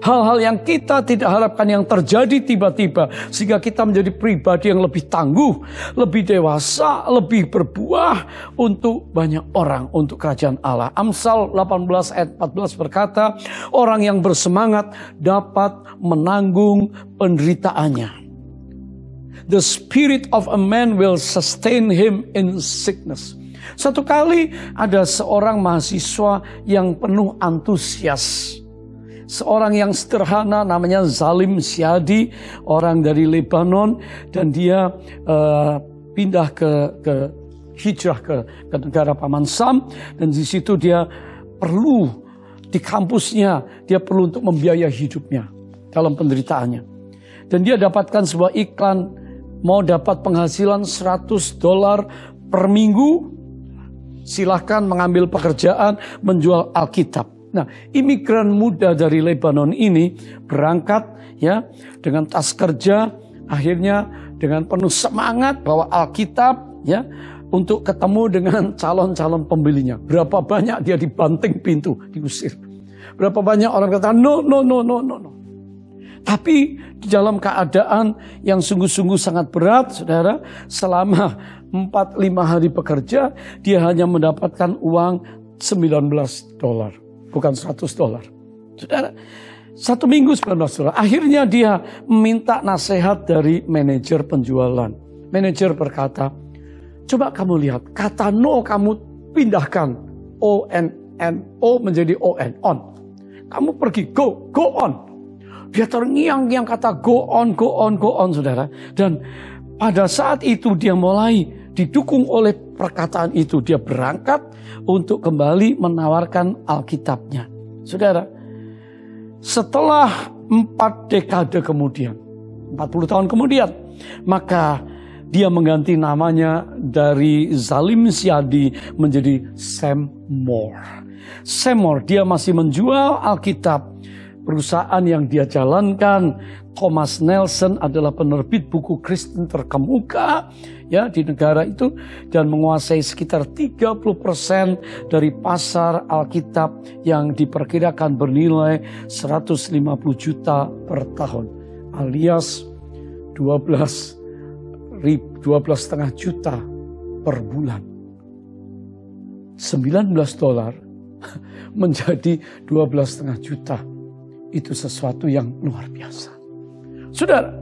Hal-hal yang kita tidak harapkan yang terjadi tiba-tiba. Sehingga kita menjadi pribadi yang lebih tangguh, lebih dewasa, lebih berbuah untuk banyak orang, untuk kerajaan Allah. Amsal 18 ayat 14 berkata, orang yang bersemangat dapat menanggung penderitaannya. The spirit of a man will sustain him in sickness. Satu kali ada seorang mahasiswa yang penuh antusias. Seorang yang sederhana namanya Zalim Syadi, orang dari Lebanon, dan dia pindah ke hijrah ke negara Paman Sam, dan di situ dia perlu di kampusnya, dia perlu untuk membiayai hidupnya dalam penderitaannya. Dan dia dapatkan sebuah iklan, mau dapat penghasilan $100 per minggu, silahkan mengambil pekerjaan menjual Alkitab. Nah, imigran muda dari Lebanon ini berangkat ya dengan tas kerja, akhirnya dengan penuh semangat bawa Alkitab ya untuk ketemu dengan calon-calon pembelinya. Berapa banyak dia dibanting pintu, diusir. Berapa banyak orang kata no. Tapi di dalam keadaan yang sungguh-sungguh sangat berat, saudara, selama 4-5 hari bekerja, dia hanya mendapatkan uang $19. Bukan $100. Saudara, 1 minggu 19 dolar. Akhirnya dia minta nasihat dari manajer penjualan. Manajer berkata, coba kamu lihat, kata no kamu pindahkan O-N-N-O menjadi O-N, on. Kamu pergi, go on. Dia terngiang-ngiang kata go on, saudara. Dan pada saat itu dia mulai didukung oleh perkataan itu. Dia berangkat untuk kembali menawarkan Alkitabnya. Saudara, setelah 4 dekade kemudian, 40 tahun kemudian, maka dia mengganti namanya dari Salim Syadi menjadi Sam Moore. Sam Moore, dia masih menjual Alkitab. Perusahaan yang dia jalankan, Thomas Nelson adalah penerbit buku Kristen terkemuka ya di negara itu dan menguasai sekitar 30% dari pasar Alkitab yang diperkirakan bernilai 150 juta per tahun, alias 12,5 juta per bulan. 19 dolar menjadi 12,5 juta. Itu sesuatu yang luar biasa. Saudara,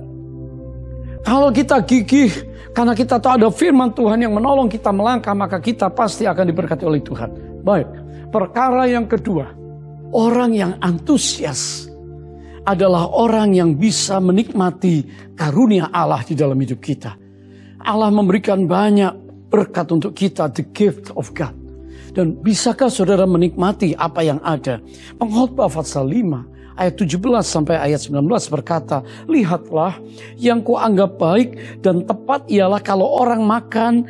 kalau kita gigih karena kita tahu ada firman Tuhan yang menolong kita melangkah, maka kita pasti akan diberkati oleh Tuhan. Baik, perkara yang kedua, orang yang antusias adalah orang yang bisa menikmati karunia Allah di dalam hidup kita. Allah memberikan banyak berkat untuk kita, the gift of God. Dan bisakah saudara menikmati apa yang ada? Pengkhotbah pasal 5 ayat 17 sampai ayat 19 berkata, lihatlah yang kuanggap baik dan tepat ialah kalau orang makan,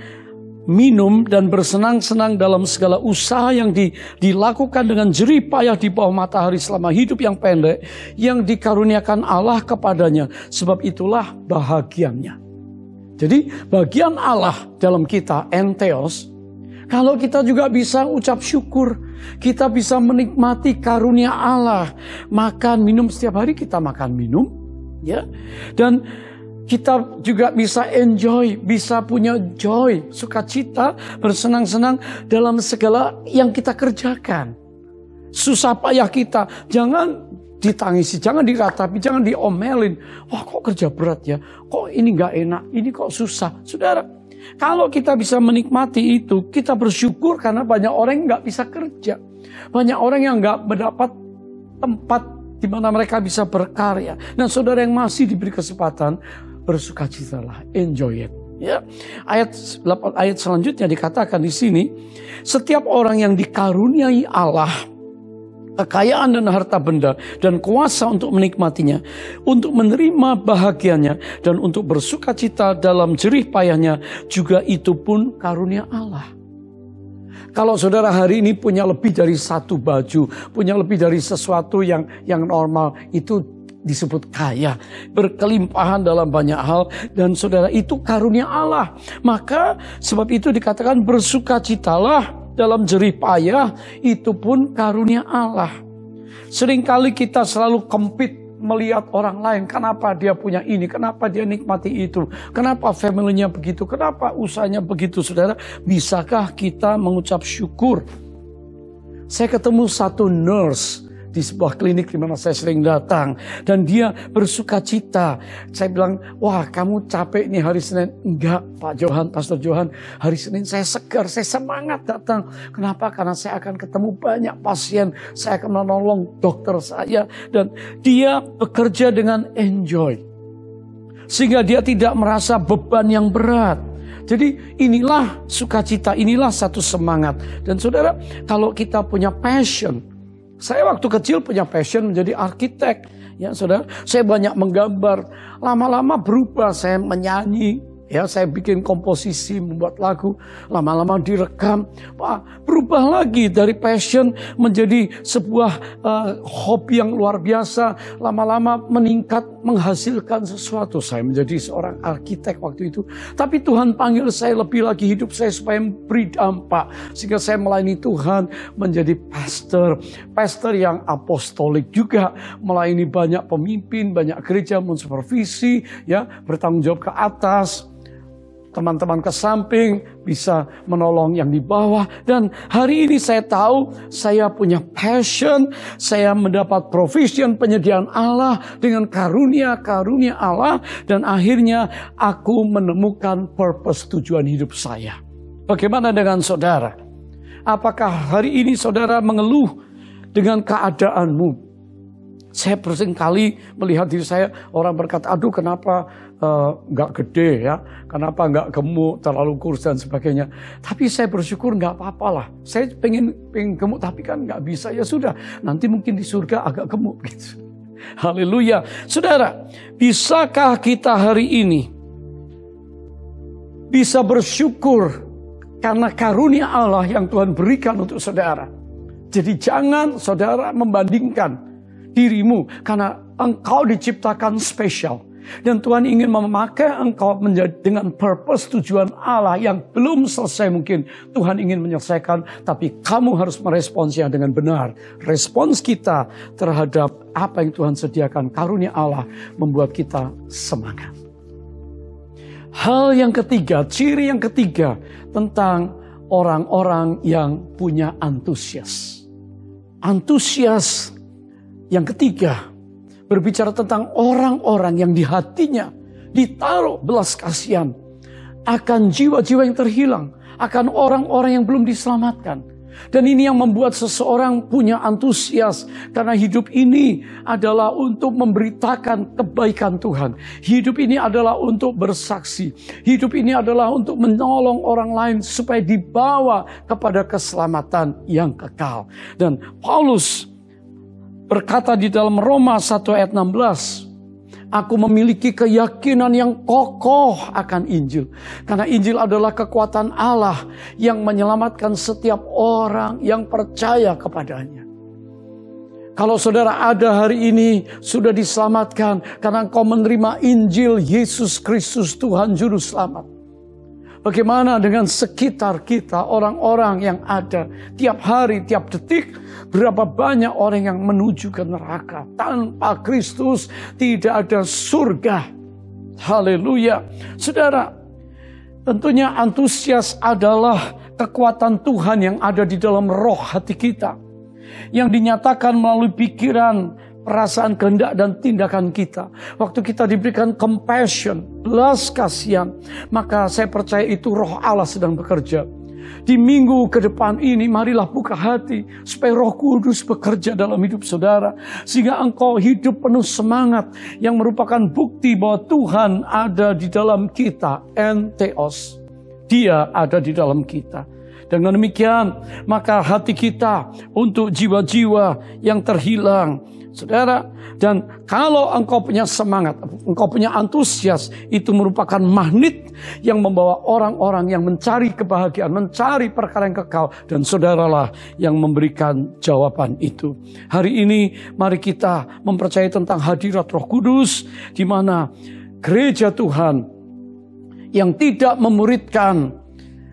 minum dan bersenang-senang dalam segala usaha yang dilakukan dengan jerih payah di bawah matahari selama hidup yang pendek, yang dikaruniakan Allah kepadanya. Sebab itulah bahagiannya. Jadi bagian Allah dalam kita, entheos, kalau kita juga bisa ucap syukur, kita bisa menikmati karunia Allah. Makan, minum, setiap hari kita makan, minum. Ya, dan kita juga bisa enjoy, bisa punya joy, sukacita, bersenang-senang dalam segala yang kita kerjakan. Susah payah kita, jangan ditangisi, jangan diratapi, jangan diomelin. Wah kok kerja berat ya, kok ini gak enak, ini kok susah. Saudara, kalau kita bisa menikmati itu, kita bersyukur karena banyak orang yang gak bisa kerja. Banyak orang yang gak mendapat tempat di mana mereka bisa berkarya. Nah saudara yang masih diberi kesempatan, bersukacitalah, enjoy it. Ya, ayat selanjutnya dikatakan di sini, setiap orang yang dikaruniai Allah kekayaan dan harta benda dan kuasa untuk menikmatinya, untuk menerima bahagianya dan untuk bersukacita dalam jerih payahnya, juga itu pun karunia Allah. Kalau saudara hari ini punya lebih dari satu baju, punya lebih dari sesuatu yang normal, itu disebut kaya, berkelimpahan dalam banyak hal, dan saudara itu karunia Allah. Maka sebab itu dikatakan bersukacitalah dalam jerih payah, itu pun karunia Allah. Seringkali kita selalu compete melihat orang lain, kenapa dia punya ini, kenapa dia nikmati itu, kenapa family-nya begitu, kenapa usahanya begitu. Saudara, bisakah kita mengucap syukur? Saya ketemu satu nurse di sebuah klinik di mana saya sering datang, dan dia bersukacita. Saya bilang, wah kamu capek nih hari Senin. Enggak Pak Johan, Pastor Johan, hari Senin saya segar, saya semangat datang. Kenapa? Karena saya akan ketemu banyak pasien, saya akan menolong dokter saya, dan dia bekerja dengan enjoy, sehingga dia tidak merasa beban yang berat. Jadi inilah sukacita, inilah satu semangat. Dan saudara, kalau kita punya passion, saya waktu kecil punya passion menjadi arsitek, ya saudara. Saya banyak menggambar, lama-lama berubah, saya menyanyi, ya saya bikin komposisi, membuat lagu, lama-lama direkam, wah berubah lagi dari passion menjadi sebuah hobi yang luar biasa, lama-lama meningkat, menghasilkan sesuatu. Saya menjadi seorang arsitek waktu itu, tapi Tuhan panggil saya lebih lagi, hidup saya supaya beri dampak, sehingga saya melayani Tuhan menjadi pastor yang apostolik juga, melayani banyak pemimpin, banyak gereja, mensupervisi, ya bertanggung jawab ke atas. teman-teman ke samping, bisa menolong yang di bawah. Dan hari ini saya tahu saya punya passion, saya mendapat provision penyediaan Allah dengan karunia-karunia Allah. Dan akhirnya aku menemukan purpose tujuan hidup saya. Bagaimana dengan saudara? Apakah hari ini saudara mengeluh dengan keadaanmu? Saya seringkali melihat diri saya, orang berkata, aduh kenapa nggak gede ya, kenapa nggak gemuk, terlalu kurus dan sebagainya. Tapi saya bersyukur nggak apa-apa lah. Saya pengen gemuk tapi kan nggak bisa, ya sudah. Nanti mungkin di surga agak gemuk gitu. Haleluya. Saudara, bisakah kita hari ini bisa bersyukur karena karunia Allah yang Tuhan berikan untuk saudara? Jadi jangan saudara membandingkan dirimu, karena engkau diciptakan spesial. Dan Tuhan ingin memakai engkau menjadi dengan purpose tujuan Allah yang belum selesai mungkin. Tuhan ingin menyelesaikan, tapi kamu harus meresponsnya dengan benar. Respons kita terhadap apa yang Tuhan sediakan, karunia Allah, membuat kita semangat. Hal yang ketiga, ciri yang ketiga tentang orang-orang yang punya antusias. Antusias yang ketiga, berbicara tentang orang-orang yang di hatinya ditaruh belas kasihan akan jiwa-jiwa yang terhilang, akan orang-orang yang belum diselamatkan. Dan ini yang membuat seseorang punya antusias, karena hidup ini adalah untuk memberitakan kebaikan Tuhan. Hidup ini adalah untuk bersaksi. Hidup ini adalah untuk menolong orang lain supaya dibawa kepada keselamatan yang kekal. Dan Paulus berkata di dalam Roma 1 ayat 16, aku memiliki keyakinan yang kokoh akan Injil. Karena Injil adalah kekuatan Allah yang menyelamatkan setiap orang yang percaya kepadanya. Kalau saudara ada hari ini sudah diselamatkan karena engkau menerima Injil Yesus Kristus Tuhan Juru Selamat. Bagaimana dengan sekitar kita, orang-orang yang ada tiap hari, tiap detik, berapa banyak orang yang menuju ke neraka. Tanpa Kristus tidak ada surga. Haleluya. Saudara, tentunya antusias adalah kekuatan Tuhan yang ada di dalam roh hati kita, yang dinyatakan melalui pikiran, perasaan, kehendak, dan tindakan kita. Waktu kita diberikan compassion, belas kasihan, maka saya percaya itu roh Allah sedang bekerja. Di minggu ke depan ini, marilah buka hati supaya Roh Kudus bekerja dalam hidup saudara, sehingga engkau hidup penuh semangat, yang merupakan bukti bahwa Tuhan ada di dalam kita. Entheos, Dia ada di dalam kita. Dengan demikian, maka hati kita untuk jiwa-jiwa yang terhilang, saudara. Dan kalau engkau punya semangat, engkau punya antusias, itu merupakan magnet yang membawa orang-orang yang mencari kebahagiaan, mencari perkara yang kekal. Dan saudaralah yang memberikan jawaban itu. Hari ini mari kita mempercayai tentang hadirat Roh Kudus, di mana gereja Tuhan yang tidak memuridkan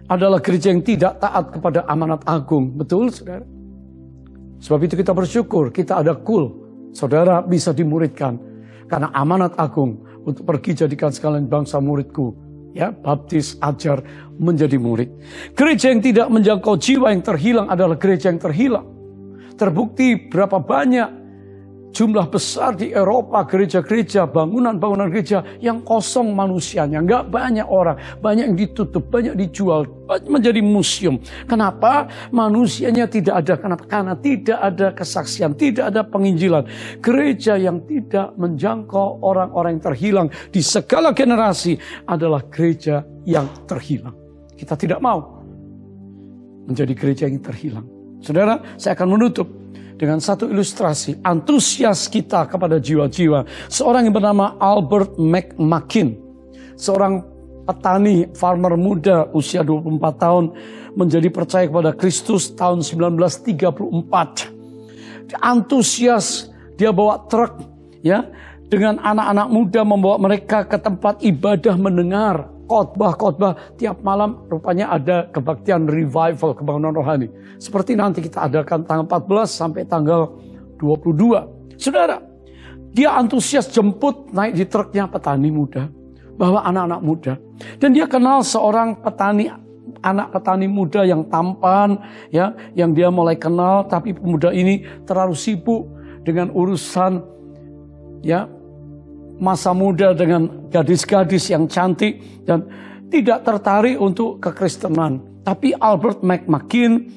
adalah gereja yang tidak taat kepada amanat agung. Betul, saudara? Sebab itu kita bersyukur, kita ada kul. Saudara bisa dimuridkan. Karena amanat agung untuk pergi jadikan sekalian bangsa muridku. Ya, baptis, ajar, menjadi murid. Gereja yang tidak menjangkau jiwa yang terhilang adalah gereja yang terhilang. Terbukti berapa banyak jumlah besar di Eropa, gereja-gereja, bangunan-bangunan gereja yang kosong manusianya. Nggak banyak orang, banyak yang ditutup, banyak dijual, menjadi museum. Kenapa? Manusianya tidak ada. Karena tidak ada kesaksian, tidak ada penginjilan. Gereja yang tidak menjangkau orang-orang yang terhilang di segala generasi adalah gereja yang terhilang. Kita tidak mau menjadi gereja yang terhilang. Saudara, saya akan menutup dengan satu ilustrasi antusias kita kepada jiwa-jiwa. Seorang yang bernama Albert McMakin, seorang petani, farmer muda usia 24 tahun, menjadi percaya kepada Kristus tahun 1934. Antusias, dia bawa truk ya, dengan anak-anak muda, membawa mereka ke tempat ibadah, mendengar khotbah-khotbah tiap malam. Rupanya ada kebaktian revival, kebangunan rohani. Seperti nanti kita adakan tanggal 14 sampai tanggal 22. Saudara, dia antusias jemput naik di truknya petani muda. bahwa anak-anak muda. Dan dia kenal seorang anak petani muda yang tampan, ya, yang dia mulai kenal, tapi pemuda ini terlalu sibuk dengan urusan, ya, masa muda dengan gadis-gadis yang cantik dan tidak tertarik untuk kekristenan. Tapi Albert McMakin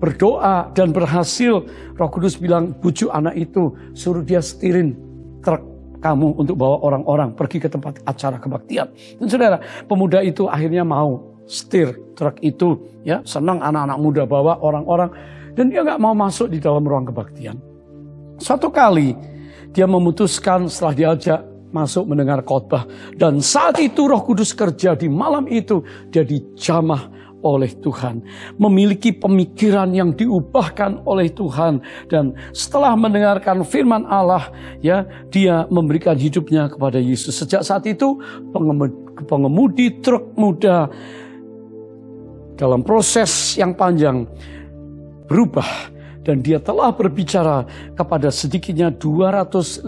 berdoa dan berhasil. Roh Kudus bilang, bujuk anak itu, suruh dia setirin truk kamu untuk bawa orang-orang pergi ke tempat acara kebaktian. Dan saudara, pemuda itu akhirnya mau setir truk itu, ya, senang anak-anak muda bawa orang-orang, dan dia nggak mau masuk di dalam ruang kebaktian. Suatu kali dia memutuskan setelah diajak masuk mendengar khotbah, dan saat itu Roh Kudus kerja di malam itu, dia dijamah oleh Tuhan, memiliki pemikiran yang diubahkan oleh Tuhan, dan setelah mendengarkan firman Allah, ya, dia memberikan hidupnya kepada Yesus. Sejak saat itu pengemudi truk muda dalam proses yang panjang berubah, dan dia telah berbicara kepada sedikitnya 250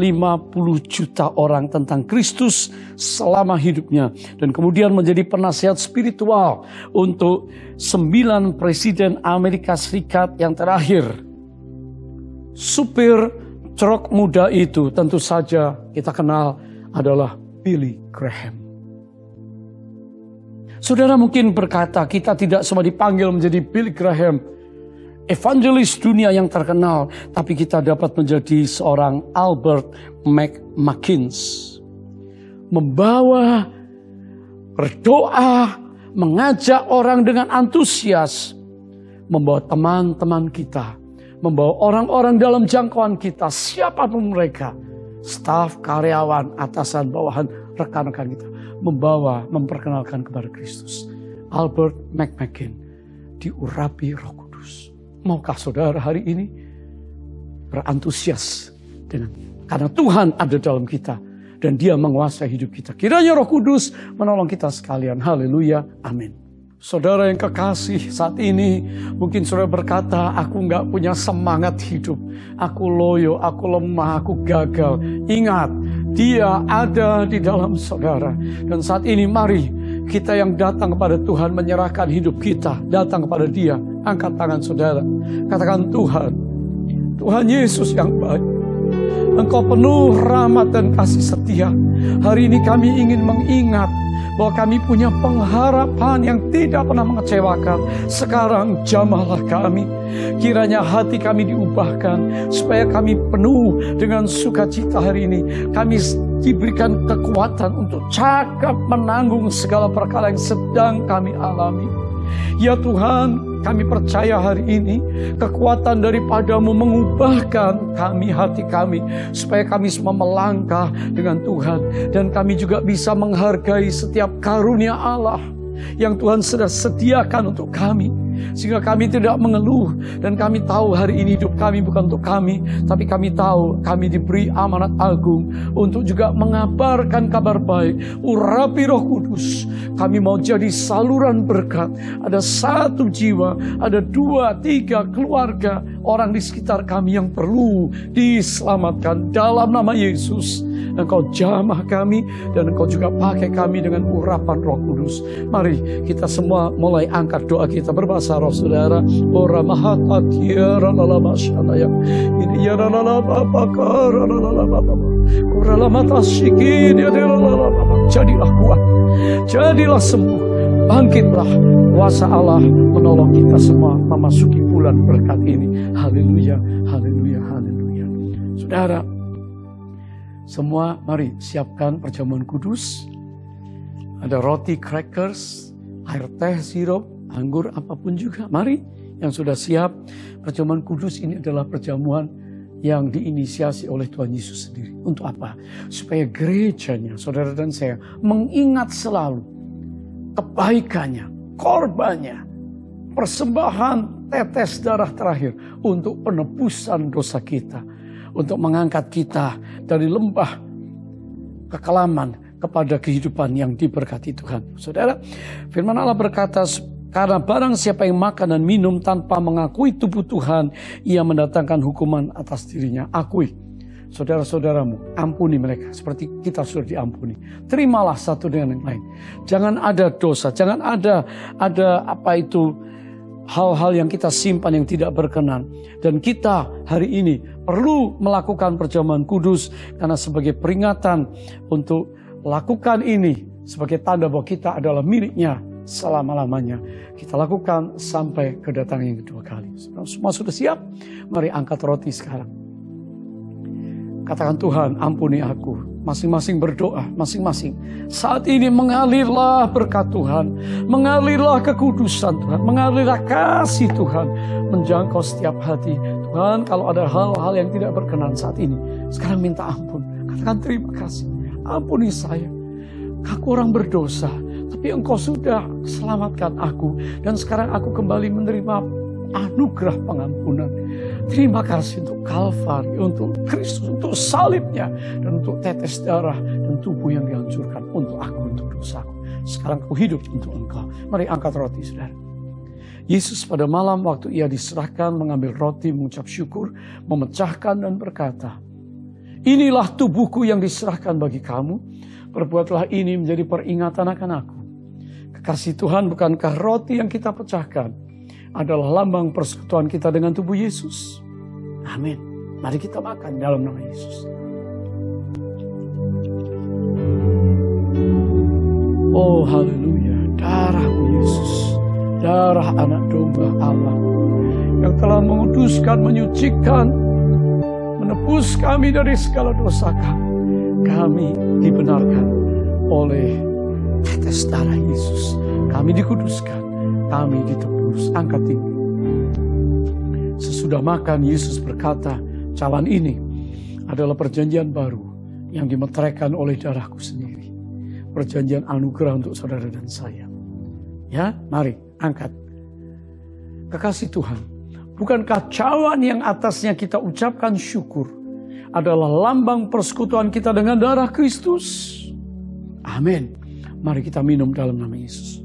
juta orang tentang Kristus selama hidupnya. Dan kemudian menjadi penasihat spiritual untuk 9 presiden Amerika Serikat yang terakhir. Supir truk muda itu tentu saja kita kenal adalah Billy Graham. Saudara mungkin berkata, kita tidak semua dipanggil menjadi Billy Graham, evangelis dunia yang terkenal, tapi kita dapat menjadi seorang Albert McMakin. Membawa, berdoa, mengajak orang dengan antusias, membawa teman-teman kita, membawa orang-orang dalam jangkauan kita, siapapun mereka, staf, karyawan, atasan, bawahan, rekan-rekan kita, membawa, memperkenalkan kepada Kristus. Albert McMakin diurapi Roh Kudus. Maukah saudara hari ini berantusias karena Tuhan ada dalam kita dan Dia menguasai hidup kita. Kiranya Roh Kudus menolong kita sekalian. Haleluya. Amin. Saudara yang kekasih, saat ini mungkin saudara berkata, aku nggak punya semangat hidup. Aku loyo, aku lemah, aku gagal. Ingat, Dia ada di dalam saudara. Dan saat ini mari kita yang datang kepada Tuhan menyerahkan hidup kita, datang kepada Dia. Angkat tangan saudara, katakan, Tuhan, Tuhan Yesus yang baik, Engkau penuh rahmat dan kasih setia. Hari ini kami ingin mengingat bahwa kami punya pengharapan yang tidak pernah mengecewakan. Sekarang jamahlah kami, kiranya hati kami diubahkan, supaya kami penuh dengan sukacita hari ini. Kami diberikan kekuatan untuk cakap menanggung segala perkara yang sedang kami alami. Ya Tuhan, kami percaya hari ini kekuatan daripada-Mu mengubahkan kami, hati kami, supaya kami semua melangkah dengan Tuhan. Dan kami juga bisa menghargai setiap karunia Allah yang Tuhan sudah sediakan untuk kami, sehingga kami tidak mengeluh. Dan kami tahu hari ini hidup kami bukan untuk kami, tapi kami tahu kami diberi amanat agung untuk juga mengabarkan kabar baik. Urapi Roh Kudus, kami mau jadi saluran berkat. Ada 1 jiwa, ada 2, 3 keluarga, orang di sekitar kami yang perlu diselamatkan. Dalam nama Yesus, Engkau jamah kami dan Engkau juga pakai kami dengan urapan Roh Kudus. Mari kita semua mulai angkat doa kita berbahasa roh, saudara. Ora mahat atiara lalama shanaya. Ini ya lalama bakar lalama. Ora lamata shiki dia lalama. Jadilah kuat, jadilah sembuh, bangkitlah. Kuasa Allah menolong kita semua memasuki bulan berkat ini. Haleluya, haleluya, haleluya. Saudara, semua mari siapkan perjamuan kudus. Ada roti, crackers, air teh, sirup, anggur, apapun juga. Mari yang sudah siap. Perjamuan kudus ini adalah perjamuan yang diinisiasi oleh Tuhan Yesus sendiri. Untuk apa? Supaya gerejanya, saudara dan saya, mengingat selalu kebaikannya, korbannya, persembahan tetes darah terakhir untuk penebusan dosa kita, untuk mengangkat kita dari lembah kekelaman kepada kehidupan yang diberkati Tuhan. Saudara, firman Allah berkata, karena barang siapa yang makan dan minum tanpa mengakui tubuh Tuhan, ia mendatangkan hukuman atas dirinya. Akui. saudara-saudaramu, ampuni mereka seperti kita sudah diampuni. Terimalah satu dengan yang lain. Jangan ada dosa, jangan ada hal-hal yang kita simpan yang tidak berkenan. Dan kita hari ini perlu melakukan perjamuan kudus karena sebagai peringatan untuk lakukan ini sebagai tanda bahwa kita adalah miliknya selama-lamanya. Kita lakukan sampai kedatangan yang kedua kali. Semua sudah siap? Mari angkat roti sekarang. Katakan, Tuhan, ampuni aku. Masing-masing berdoa, masing-masing. Saat ini mengalirlah berkat Tuhan, mengalirlah kekudusan Tuhan, mengalirlah kasih Tuhan, menjangkau setiap hati. Tuhan, kalau ada hal-hal yang tidak berkenan saat ini, sekarang minta ampun. Katakan terima kasih, ampuni saya. Aku orang berdosa, tapi Engkau sudah selamatkan aku. Dan sekarang aku kembali menerima anugerah pengampunan. Terima kasih untuk Kalvari, untuk Kristus, untuk salibnya, dan untuk tetes darah dan tubuh yang dihancurkan untuk aku, untuk dosaku. Sekarang aku hidup untuk Engkau. Mari angkat roti, saudara. Yesus pada malam waktu ia diserahkan mengambil roti, mengucap syukur, memecahkan dan berkata, inilah tubuhku yang diserahkan bagi kamu. Perbuatlah ini menjadi peringatan akan aku. Kekasih Tuhan, bukankah roti yang kita pecahkan adalah lambang persekutuan kita dengan tubuh Yesus? Amin. Mari kita makan dalam nama Yesus. Oh haleluya, darah-Mu Yesus, darah anak domba Allah yang telah menguduskan, menyucikan, menebus kami dari segala dosa kami. Kami dibenarkan oleh tetes darah Yesus. Kami dikuduskan, kami ditebus. Angkat tinggi. Sesudah makan, Yesus berkata, cawan ini adalah perjanjian baru yang dimeteraikan oleh darahku sendiri. Perjanjian anugerah untuk saudara dan saya. Ya, mari angkat. Kekasih Tuhan, bukankah cawan yang atasnya kita ucapkan syukur adalah lambang persekutuan kita dengan darah Kristus? Amin. Mari kita minum dalam nama Yesus.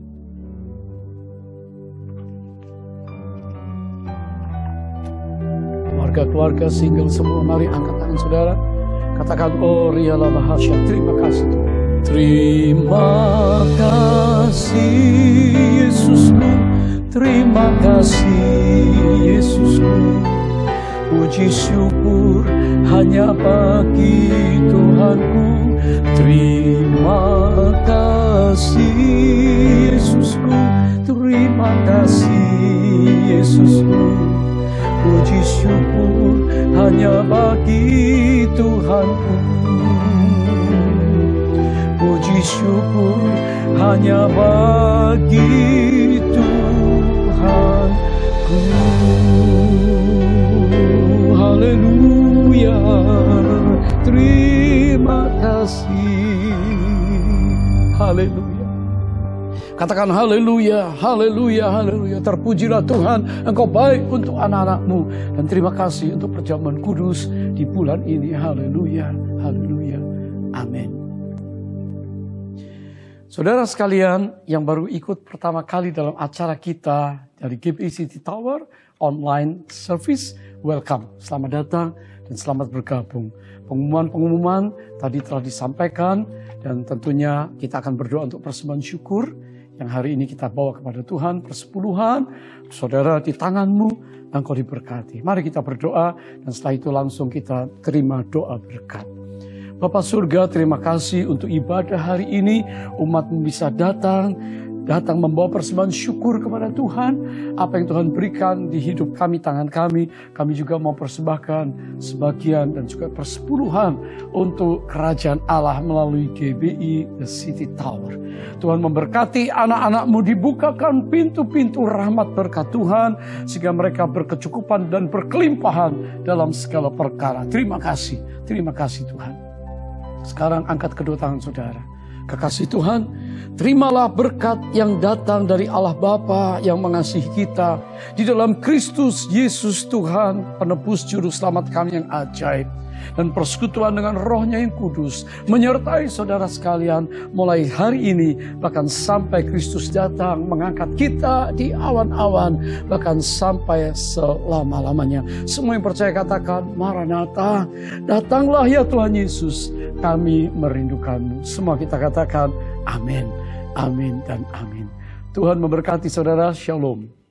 Keluarga single semua, mari angkat tangan saudara. Katakan, oh riyalah bahasya. Terima kasih Tuhan. Terima kasih Yesusku, terima kasih Yesusku. Puji syukur hanya bagi Tuhanku. Terima kasih Yesusku, terima kasih Yesusku. Puji syukur hanya bagi Tuhanku. Puji syukur hanya bagi Tuhanku. Haleluya, terima kasih. Haleluya. Katakan haleluya, haleluya, haleluya. Terpujilah Tuhan, Engkau baik untuk anak-anak-Mu. Dan terima kasih untuk perjamuan kudus di bulan ini. Haleluya, haleluya, amin. Saudara sekalian yang baru ikut pertama kali dalam acara kita dari GBI City Tower online service, welcome. Selamat datang dan selamat bergabung. Pengumuman-pengumuman tadi telah disampaikan dan tentunya kita akan berdoa untuk persembahan syukur yang hari ini kita bawa kepada Tuhan, persepuluhan, saudara di tanganmu, dan Kau diberkati. Mari kita berdoa, dan setelah itu langsung kita terima doa berkat. Bapa surga, terima kasih untuk ibadah hari ini, umat-Mu bisa datang membawa persembahan syukur kepada Tuhan. Apa yang Tuhan berikan di hidup kami, tangan kami juga mau persembahkan sebagian dan juga persepuluhan untuk kerajaan Allah melalui GBI The City Tower. Tuhan memberkati anak-anak-Mu, dibukakan pintu-pintu rahmat berkat Tuhan, sehingga mereka berkecukupan dan berkelimpahan dalam segala perkara. Terima kasih Tuhan. Sekarang angkat kedua tangan saudara. Kekasih Tuhan, terimalah berkat yang datang dari Allah Bapa yang mengasihi kita di dalam Kristus Yesus Tuhan, penebus juru selamat kami yang ajaib. dan persekutuan dengan Roh-Nya yang kudus menyertai saudara sekalian mulai hari ini, bahkan sampai Kristus datang mengangkat kita di awan-awan, bahkan sampai selama-lamanya. Semua yang percaya katakan, Maranatha, datanglah ya Tuhan Yesus, kami merindukanmu. Semua kita katakan, amin, amin, dan amin. Tuhan memberkati saudara, shalom.